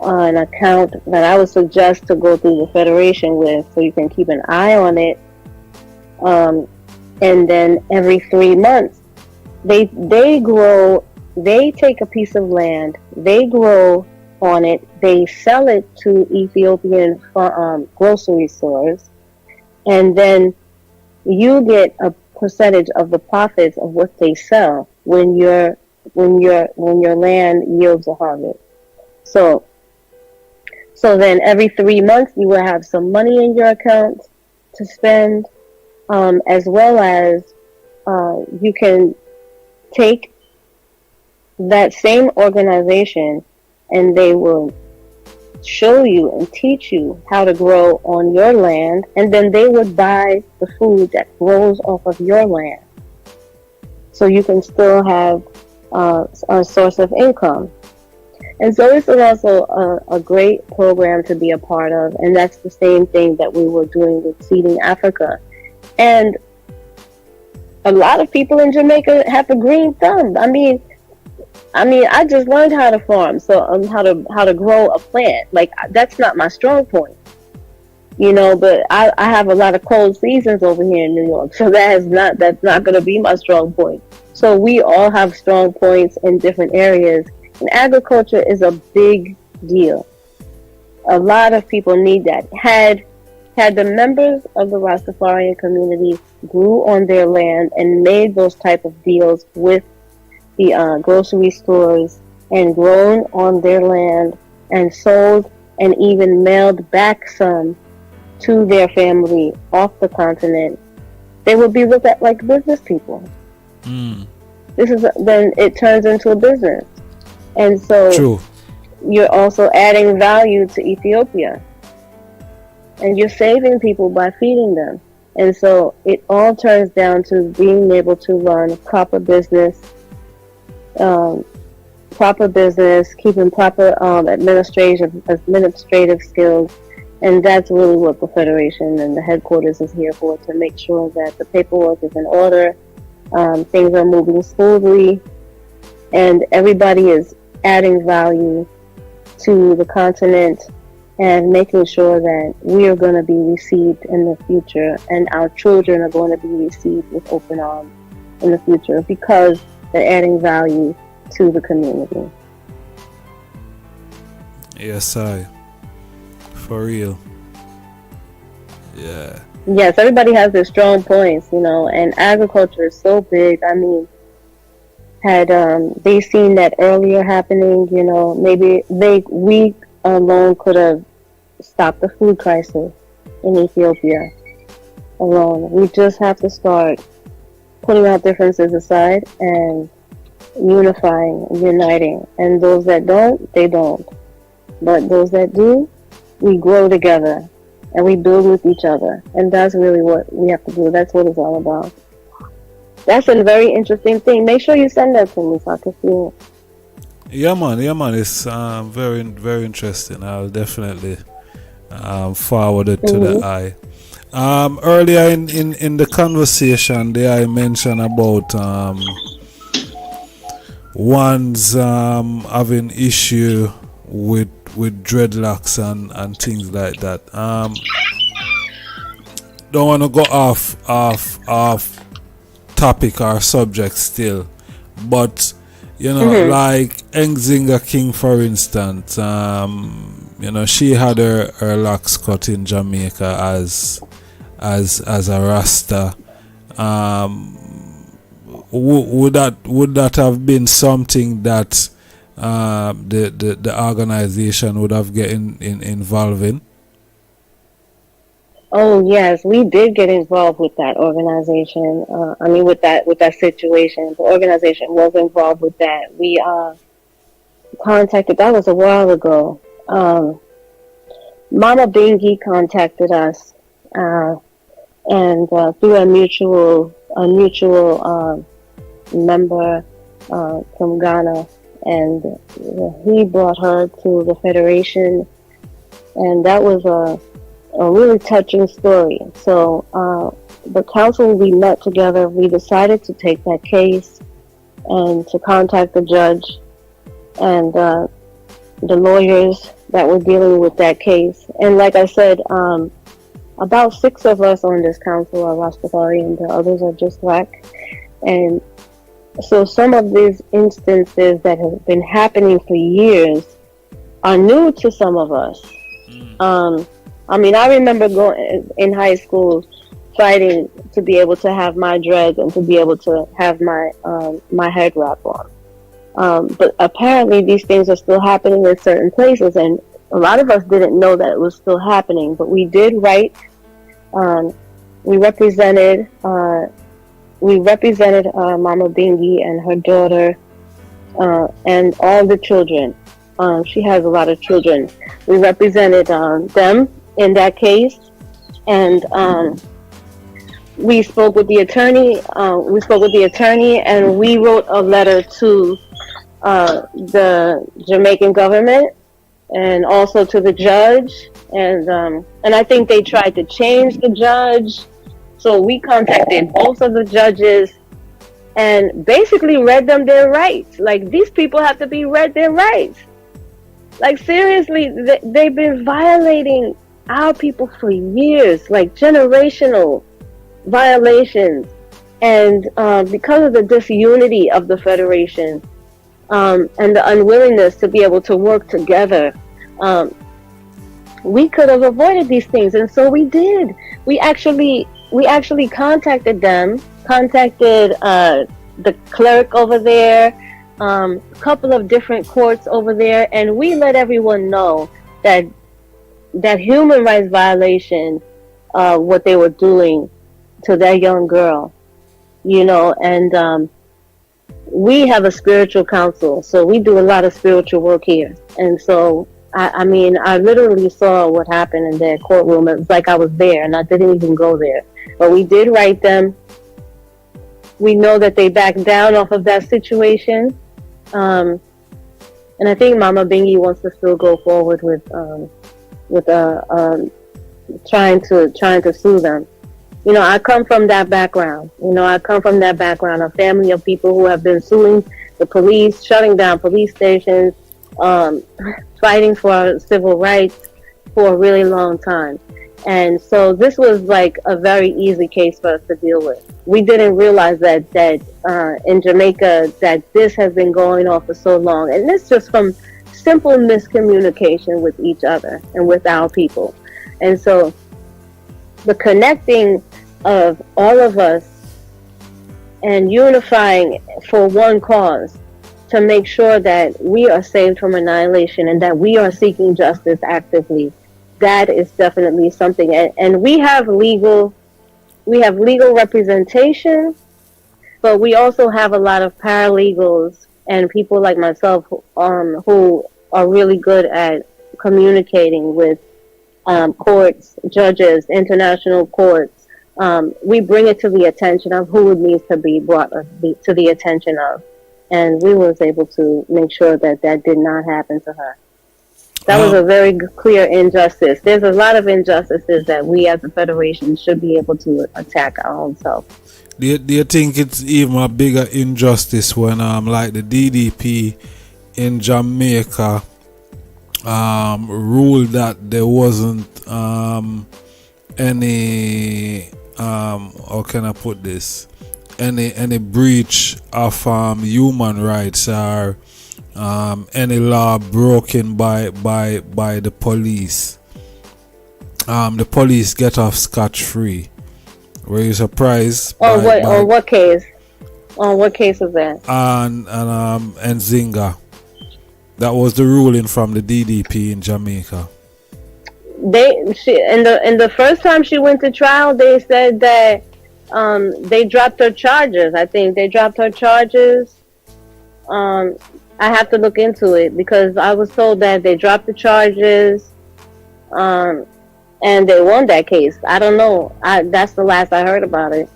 an account that I would suggest to go through the Federation with, so you can keep an eye on it. And then every 3 months, they take a piece of land, they grow on it, they sell it to Ethiopian grocery stores, and then you get a percentage of the profits of what they sell when your land yields a harvest. So then every 3 months you will have some money in your account to spend, as well as you can take that same organization and they will show you and teach you how to grow on your land, and then they would buy the food that grows off of your land, so you can still have a source of income. And so this is also a great program to be a part of, and that's the same thing that we were doing with Seeding Africa. And a lot of people in Jamaica have a green thumb. I just learned how to farm, so how to grow a plant. Like, that's not my strong point, But I have a lot of cold seasons over here in New York, so that's not going to be my strong point. So we all have strong points in different areas. And agriculture is a big deal. A lot of people need that. Had the members of the Rastafarian community grew on their land and made those type of deals with the grocery stores and grown on their land and sold and even mailed back some to their family off the continent, they would be looked at like business people. Then it turns into a business. And so True. You're also adding value to Ethiopia. And you're saving people by feeding them. And so it all turns down to being able to run proper business, keeping proper administrative skills. And that's really what the Federation and the headquarters is here for, to make sure that the paperwork is in order, things are moving smoothly, and everybody is adding value to the continent and making sure that we are going to be received in the future, and our children are going to be received with open arms in the future, because they're adding value to the community. Yes, for real. Yeah. Yes, everybody has their strong points, and agriculture is so big. Had they seen that earlier happening, maybe we alone could have stopped the food crisis in Ethiopia alone. We just have to start putting our differences aside and uniting. And those that don't, they don't. But those that do, we grow together and we build with each other. And that's really what we have to do. That's what it's all about. That's a very interesting thing. Make sure you send that to me so I can see it. Yeah, man. It's very, very interesting. I'll definitely forward it to the eye. Earlier in the conversation, I mentioned about one's having issue with dreadlocks and things like that. Don't want to go off topic or subject still, but like Nzinga King, for instance, she had her locks cut in Jamaica as a Rasta. Would that have been something that the organization would have gotten involved in? Oh yes, we did get involved with that organization. With that situation, the organization was involved with that. We contacted. That was a while ago. Mama Bingi contacted us, and through a mutual member from Ghana, and he brought her to the Federation, and that was a really touching story. So the council, we met together, we decided to take that case and to contact the judge and the lawyers that were dealing with that case. And like I said, about 6 of us on this council are Rastafarian, the others are just black. And so some of these instances that have been happening for years are new to some of us. I remember going in high school fighting to be able to have my dreads and to be able to have my head wrap on. But apparently these things are still happening in certain places, and a lot of us didn't know that it was still happening. But we did write. We represented Mama Bingi and her daughter and all the children. She has a lot of children. We represented them in that case, and we spoke with the attorney. And we wrote a letter to the Jamaican government and also to the judge, and I think they tried to change the judge. So we contacted both of the judges and basically read them their rights. Like, these people have to be read their rights. Like, seriously, they've been violating our people for years, like generational violations. And because of the disunity of the Federation and the unwillingness to be able to work together, we could have avoided these things. And so we did. We actually contacted them, contacted the clerk over there, a couple of different courts over there, and we let everyone know that human rights violation, what they were doing to that young girl, and we have a spiritual council, so we do a lot of spiritual work here. And so I mean, I literally saw what happened in their courtroom. It was like I was there, and I didn't even go there. But we did write them. We know that they backed down off of that situation. And I think Mama Bingy wants to still go forward with trying to sue them. I come from that background. I come from that background, a family of people who have been suing the police, shutting down police stations, fighting for civil rights for a really long time. And so this was like a very easy case for us to deal with. We didn't realize that in Jamaica that this has been going on for so long. And this just from simple miscommunication with each other and with our people. And so the connecting of all of us and unifying for one cause to make sure that we are saved from annihilation and that we are seeking justice actively, that is definitely something. And we have legal representation, but we also have a lot of paralegals and people like myself who are really good at communicating with courts, judges, international courts. We bring it to the attention of who it needs to be brought to the attention of. And we was able to make sure that did not happen to her. That was a very clear injustice. There's a lot of injustices that we as a federation should be able to attack our own self. Do you think it's even a bigger injustice when like the DDP in Jamaica ruled that there wasn't any how can I put this, any breach of human rights or any law broken by the police? The police get off scot-free. Were you surprised? On what case? On what case is that? And Zinga. That was the ruling from the DDP in Jamaica. In the first time she went to trial, they said that they dropped her charges. I think they dropped her charges. I have to look into it because I was told that they dropped the charges, and they won that case. I don't know. That's the last I heard about it.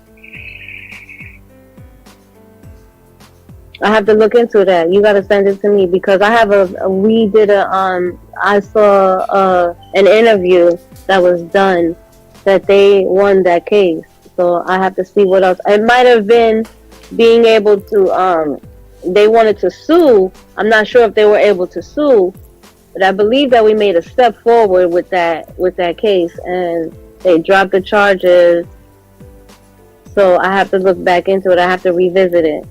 I have to look into that. You got to send it to me because I have I saw an interview that was done that they won that case. So I have to see what else. It might have been being able to, they wanted to sue. I'm not sure if they were able to sue, but I believe that we made a step forward with that case and they dropped the charges. So I have to look back into it. I have to revisit it.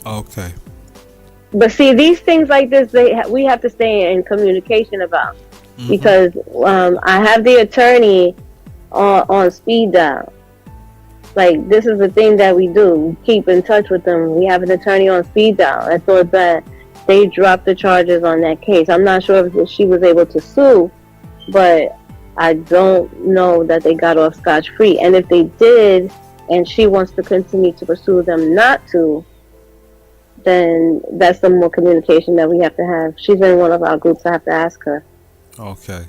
Okay. But see, these things like this, we have to stay in communication about, because I have the attorney on speed dial. Like, this is the thing that we do. We keep in touch with them. We have an attorney on speed dial. I thought that they dropped the charges on that case. I'm not sure if she was able to sue, but I don't know that they got off scotch-free. And if they did, and she wants to continue to pursue them not to, then that's some more communication that we have to have. She's in one of our groups. I have to ask her. Okay.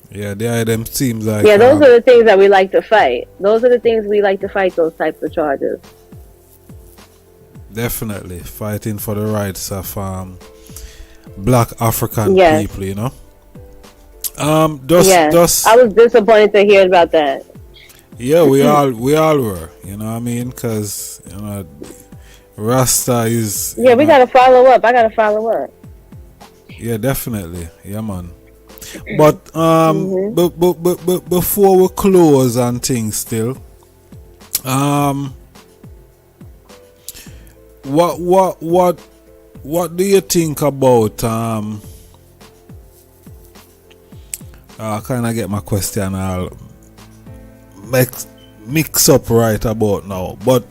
Yeah, the item seems like... Yeah, those are the things that we like to fight. Those are the things we like to fight, those types of charges. definitely fighting for the rights of black African Yes. people, you know. Yes. Just I was disappointed to hear about that. yeah, we all were, you know what I mean? Because you know, Rasta is, Yeah, you we know, gotta follow up. I gotta follow up. yeah, definitely, yeah, man. But Hmm. but before we close and things, still, um, what do you think about I kind of get my question all mix up right about now, but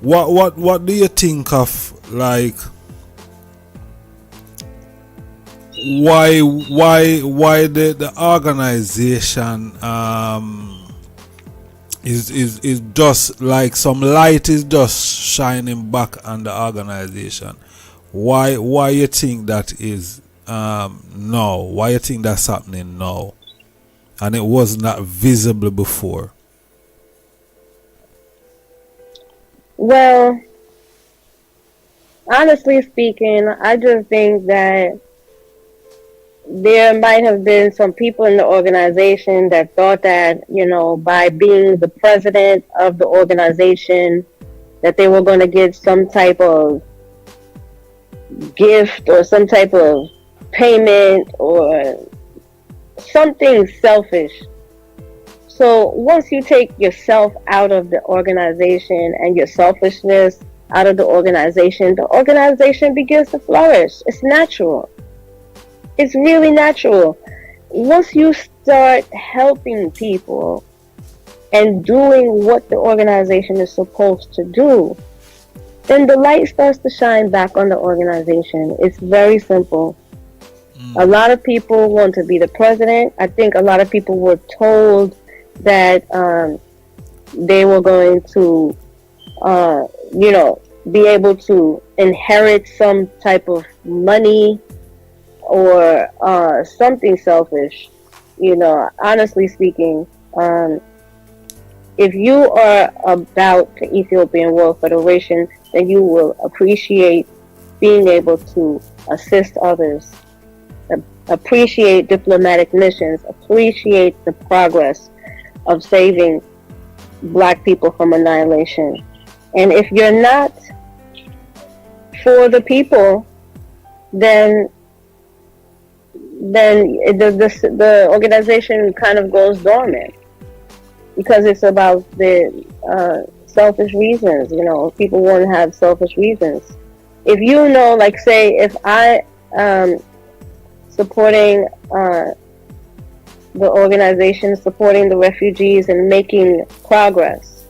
what do you think of, like, why the organization is just like some light is just shining back on the organization? Why you think that is now? Why you think that's happening now and it was not visible before? Well, honestly speaking, I just think that there might have been some people in the organization that thought that, by being the president of the organization, that they were going to get some type of gift or some type of payment or something selfish. So once you take yourself out of the organization and your selfishness out of the organization begins to flourish. It's natural. It's really natural. Once you start helping people and doing what the organization is supposed to do, then the light starts to shine back on the organization. It's very simple. A lot of people want to be the president. I think a lot of people were told that they were going to, be able to inherit some type of money or something selfish. Honestly speaking, if you are about the Ethiopian World Federation, then you will appreciate being able to assist others, appreciate diplomatic missions, appreciate the progress of saving black people from annihilation. And if you're not for the people, then the organization kind of goes dormant because it's about the selfish reasons. People want to have selfish reasons. If like say, if I supporting the organization, supporting the refugees and making progress,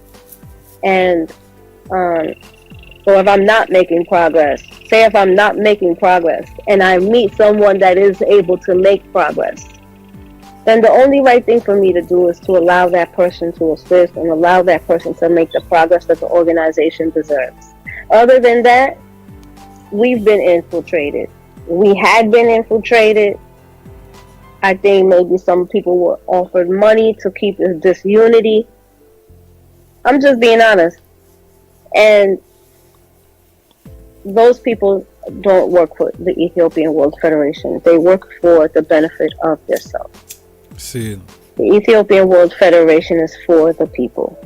and or if I'm not making progress, say if I'm not making progress and I meet someone that is able to make progress, then the only right thing for me to do is to allow that person to assist and allow that person to make the progress that the organization deserves. Other than that, we've been infiltrated. We had been infiltrated. I think maybe some people were offered money to keep this unity. I'm just being honest. And those people don't work for the Ethiopian World Federation. They work for the benefit of themselves. See, The Ethiopian World Federation is for the people.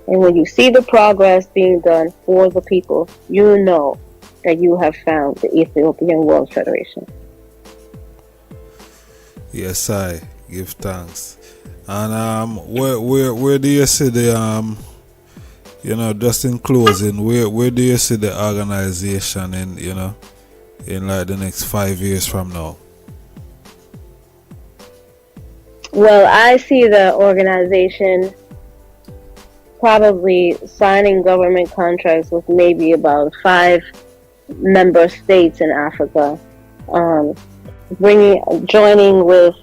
And when you see the progress being done for the people, you know that you have found the Ethiopian World Federation. yes, I give thanks. And where do you see the just in closing, where do you see the organization in like the next 5 years from now? Well, I see the organization probably signing government contracts with maybe about 5 member states in Africa, joining with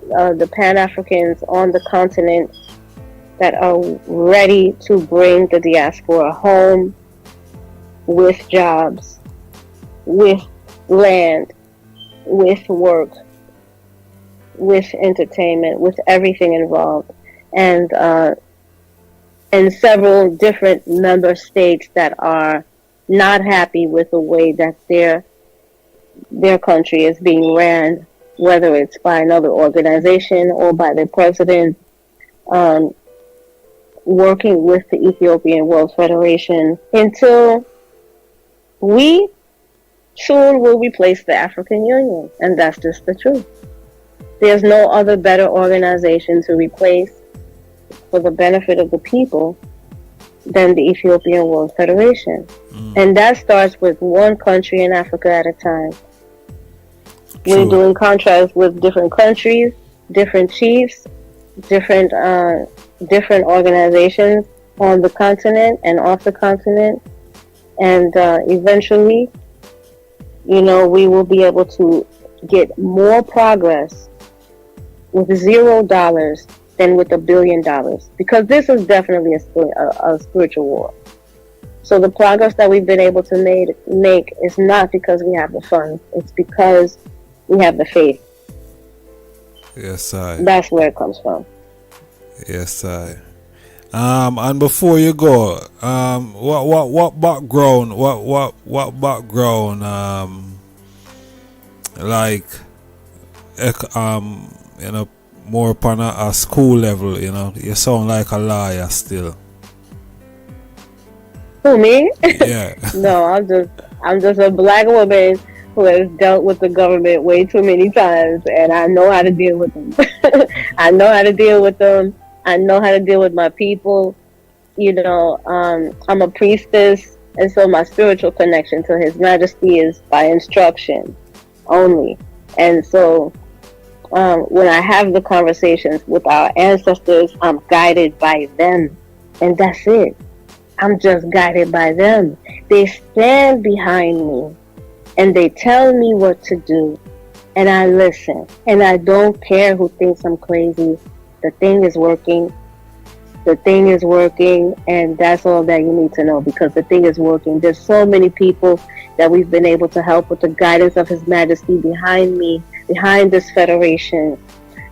the Pan-Africans on the continent that are ready to bring the diaspora home with jobs, with land, with work, with entertainment, with everything involved. And and several different member states that are not happy with the way that their country is being ran, whether it's by another organization or by the president, working with the Ethiopian World Federation until we soon will replace the African Union. And that's just the truth. There's no other better organization to replace for the benefit of the people than the Ethiopian World Federation. And that starts with one country in Africa at a time. We're doing contracts with different countries, different chiefs, different organizations on the continent and off the continent. And eventually, we will be able to get more progress with $0 than with $1 billion, because this is definitely a spiritual war. So the progress that we've been able to make is not because we have the funds, it's because we have the faith. Yes, I. That's where it comes from. Yes, I. And before you go, what background, what background, more upon a school level, you sound like a lawyer still. Who, me? Yeah. No, I'm just a black woman who has dealt with the government way too many times, and I know how to deal with them. I know how to deal with them. I know how to deal with my people. I'm a priestess, and so my spiritual connection to His Majesty is by instruction only. And so when I have the conversations with our ancestors, I'm guided by them, and that's it. I'm just guided by them. They stand behind me and they tell me what to do, and I listen, and I don't care who thinks I'm crazy. The thing is working. The thing is working, and that's all that you need to know, because the thing is working. There's so many people that we've been able to help with the guidance of His Majesty behind me, behind this federation,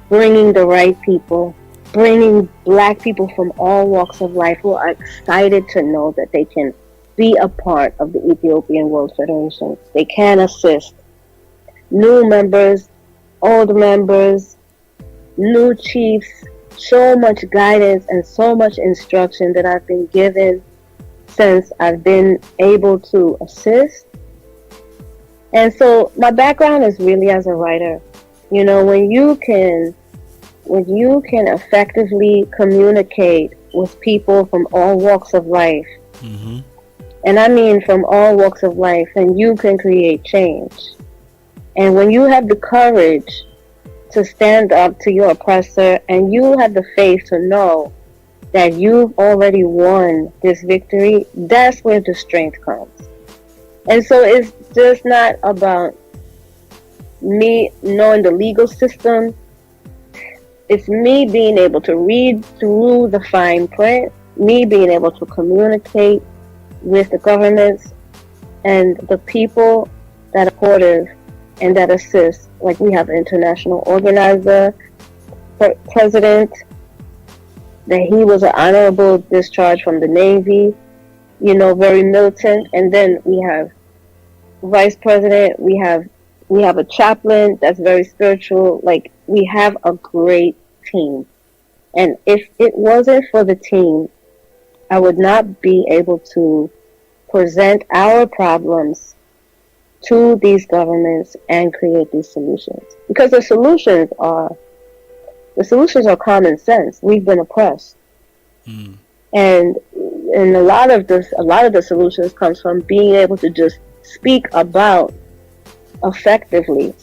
bringing the right people, bringing black people from all walks of life who are excited to know that they can be a part of the Ethiopian World Federation. They can assist new members, old members, new chiefs. So much guidance and so much instruction that I've been given since I've been able to assist. And so my background is really as a writer. When you can effectively communicate with people from all walks of life, and I mean from all walks of life, and you can create change. And when you have the courage to stand up to your oppressor, and you have the faith to know that you've already won this victory, that's where the strength comes. And so it's just not about me knowing the legal system. It's me being able to read through the fine print, me being able to communicate with the governments and the people that are supportive and that assist. Like, we have an international organizer, president, that he was an honorable discharge from the Navy, very militant. And then we have vice president, we have a chaplain that's very spiritual. Like, we have a great team. And if it wasn't for the team, I would not be able to present our problems to these governments and create these solutions. Because the solutions are common sense. We've been oppressed. And a lot of the solutions comes from being able to just speak effectively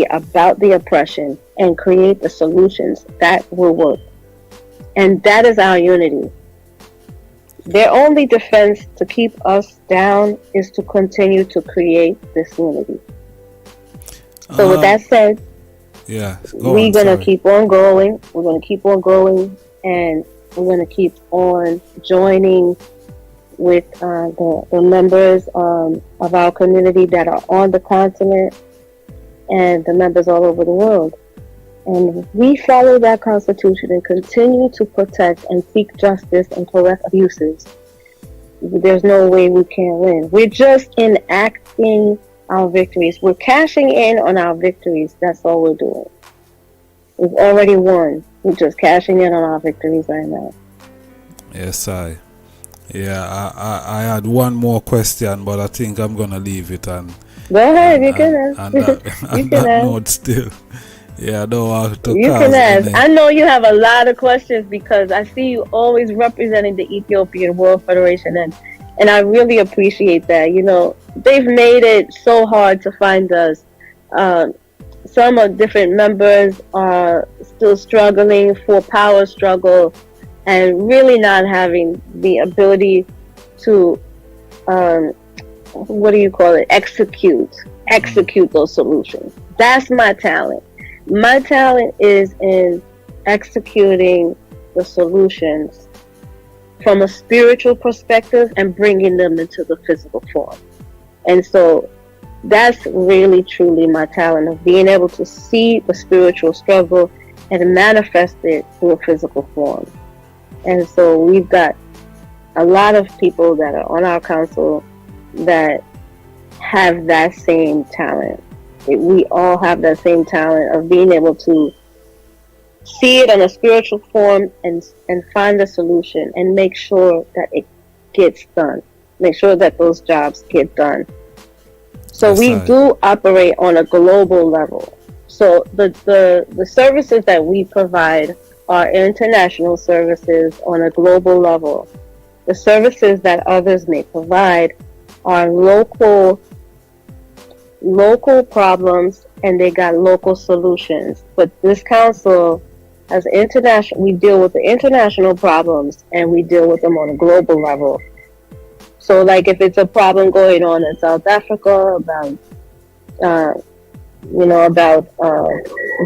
about the oppression and create the solutions that will work. And that is our unity. Their only defense to keep us down is to continue to create this unity. So with that said, we're going to keep on going. We're going to keep on going, and we're going to keep on joining with the members of our community that are on the continent and the members all over the world. and we follow that Constitution and continue to protect and seek justice and correct abuses, there's no way we can win. We're just enacting our victories. We're cashing in on our victories. That's all we're doing. We've already won. We're just cashing in on our victories right now. Yes, I had one more question, but I think I'm gonna leave it and Go ahead, you can ask. and that note still. Yeah, I don't want to You cause can ask. any- I know you have a lot of questions because I see you always representing the Ethiopian World Federation, and I really appreciate that. You know, they've made it so hard to find us. Some of different members are still struggling for power struggle and really not having the ability to execute those solutions. That's my talent. My talent is in executing the solutions from a spiritual perspective and bringing them into the physical form. And so that's really truly my talent, of being able to see the spiritual struggle and manifest it through a physical form. And so we've got a lot of people that are on our council that have that same talent. We all have that same talent of being able to see it in a spiritual form and find a solution and make sure that it gets done. Make sure that those jobs get done. So Yes, we I- do operate on a global level. So the services that we provide are international services on a global level. The services that others may provide are local problems, and they got local solutions. But this council has international. We deal with the international problems, and we deal with them on a global level. So, like, if it's a problem going on in South Africa about,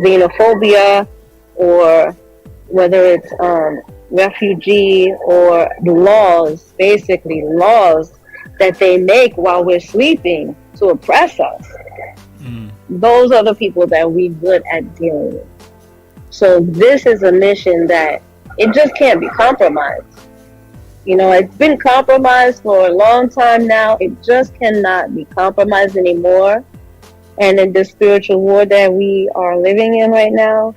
xenophobia, or whether it's refugee or laws, basically laws that they make while we're sleeping to oppress us. Those are the people that we're good at dealing with. So this is a mission that it just can't be compromised. You know, it's been compromised for a long time now. It just cannot be compromised anymore. And in this spiritual war that we are living in right now,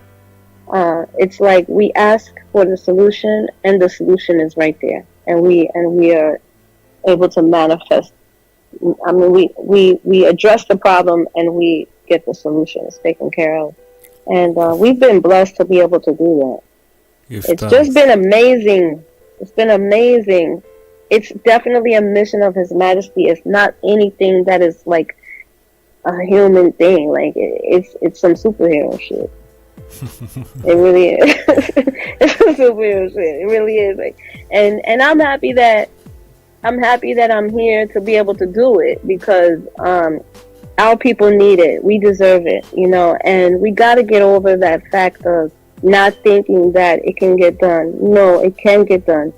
it's like we ask for the solution, and the solution is right there, and we are able to manifest. I mean, we address the problem and we get the solutions taken care of, and we've been blessed to be able to do that. It's just been amazing. It's been amazing. It's definitely a mission of His Majesty. It's not anything that is like a human thing. Like it's some superhero shit. It really is. It's some superhero shit. It really is. Like, and I'm happy that I'm here to be able to do it, because our people need it. We deserve it, you know, and we got to get over that fact of not thinking that it can get done. No, it can get done.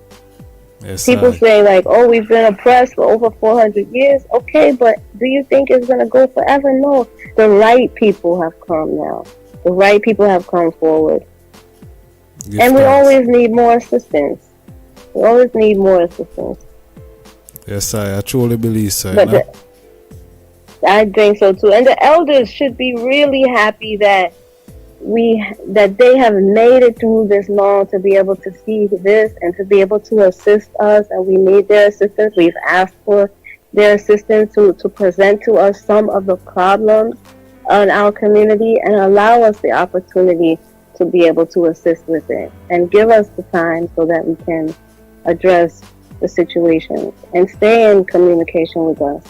Yes, People say like, oh, we've been oppressed for over 400 years. Okay, but do you think it's going to go forever? No. The right people have come now. The right people have come forward. And we always need more assistance. We always need more assistance. Yes, I truly believe so. But I think so too. And the elders should be really happy that they have made it through this long to be able to see this and to be able to assist us. And we need their assistance. We've asked for their assistance to present to us some of the problems in our community and allow us the opportunity to be able to assist with it and give us the time so that we can address the situations and stay in communication with us.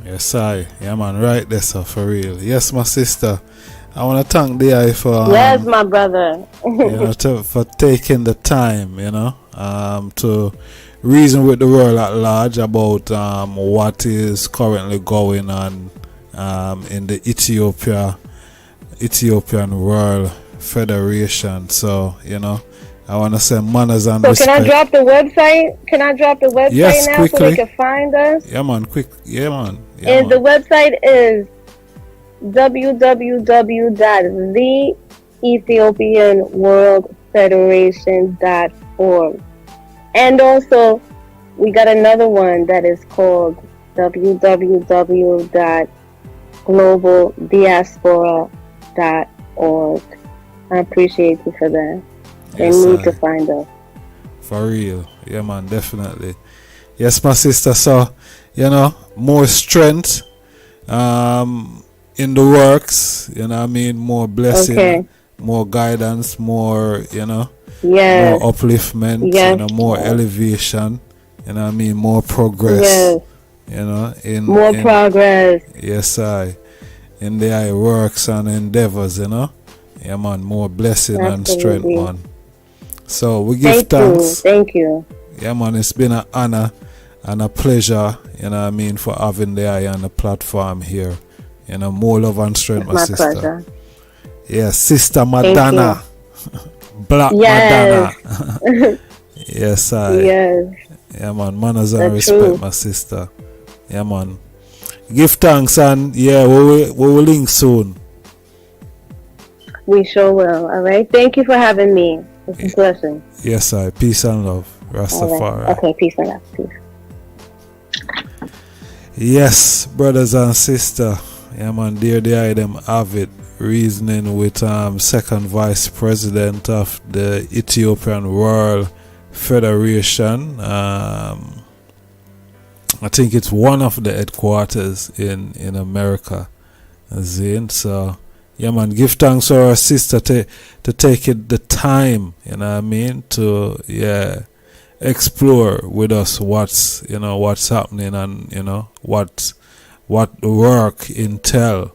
Yes, yeah, man, right there, sir, for real. Yes, my sister, I want to thank the for yes, my brother. for taking the time, to reason with the world at large about what is currently going on in the Ethiopian World Federation. So, I want to say manners and respect. Can I drop the website? Yes, now quickly. so they can find us? Yeah, man, quick. Yeah, man. And the website is www.theethiopianworldfederation.org. And also, we got another one that is called www.globaldiaspora.org. I appreciate you for that. They Yes, need to find us. for real. Yeah, man, definitely. Yes, my sister. So, more strength in the works, what I mean, more blessing, Okay. more guidance, more, more Yes. upliftment, Yes. more elevation, what I mean, more progress, Yes. in More in progress. yes, in their works and endeavors, Yeah, man, more blessing and strength, Absolutely. man. So we give thanks. Thank you. Yeah, man, it's been an honor and a pleasure, what I mean, for having the eye on the platform here. More love and strength, It's my my sister. pleasure. Yeah, Sister Madonna. Black Yes. Madonna. Yes, Yes. Yeah, man, manners and The respect, truth. my sister. Yeah, man. Give thanks and yeah, we will link soon. We sure will. All right. Thank you for having me. It's a blessing. Yes, peace and love. All Rastafari. right. Okay. Peace and love. Peace. Yes, brothers and sisters. Yeah, man, there they are, them have it. Reasoning with second vice president of the Ethiopian World Federation. I think it's one of the headquarters in America. So yeah, man, give thanks to our sister to take it the time, what I mean, to explore with us what's happening and what the work entail,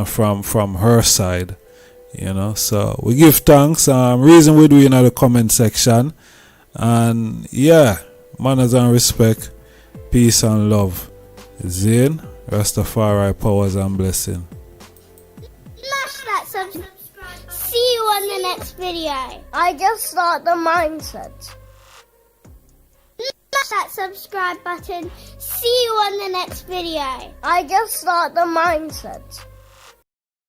from her side, so we give thanks. Reason we do in the comment section, and manners and respect, peace and love. Zane, Rastafari, powers and blessing. Smash that subscribe. See you on the next video. I just start the mindset. Smash that subscribe button. See you on the next video. I just start the mindset.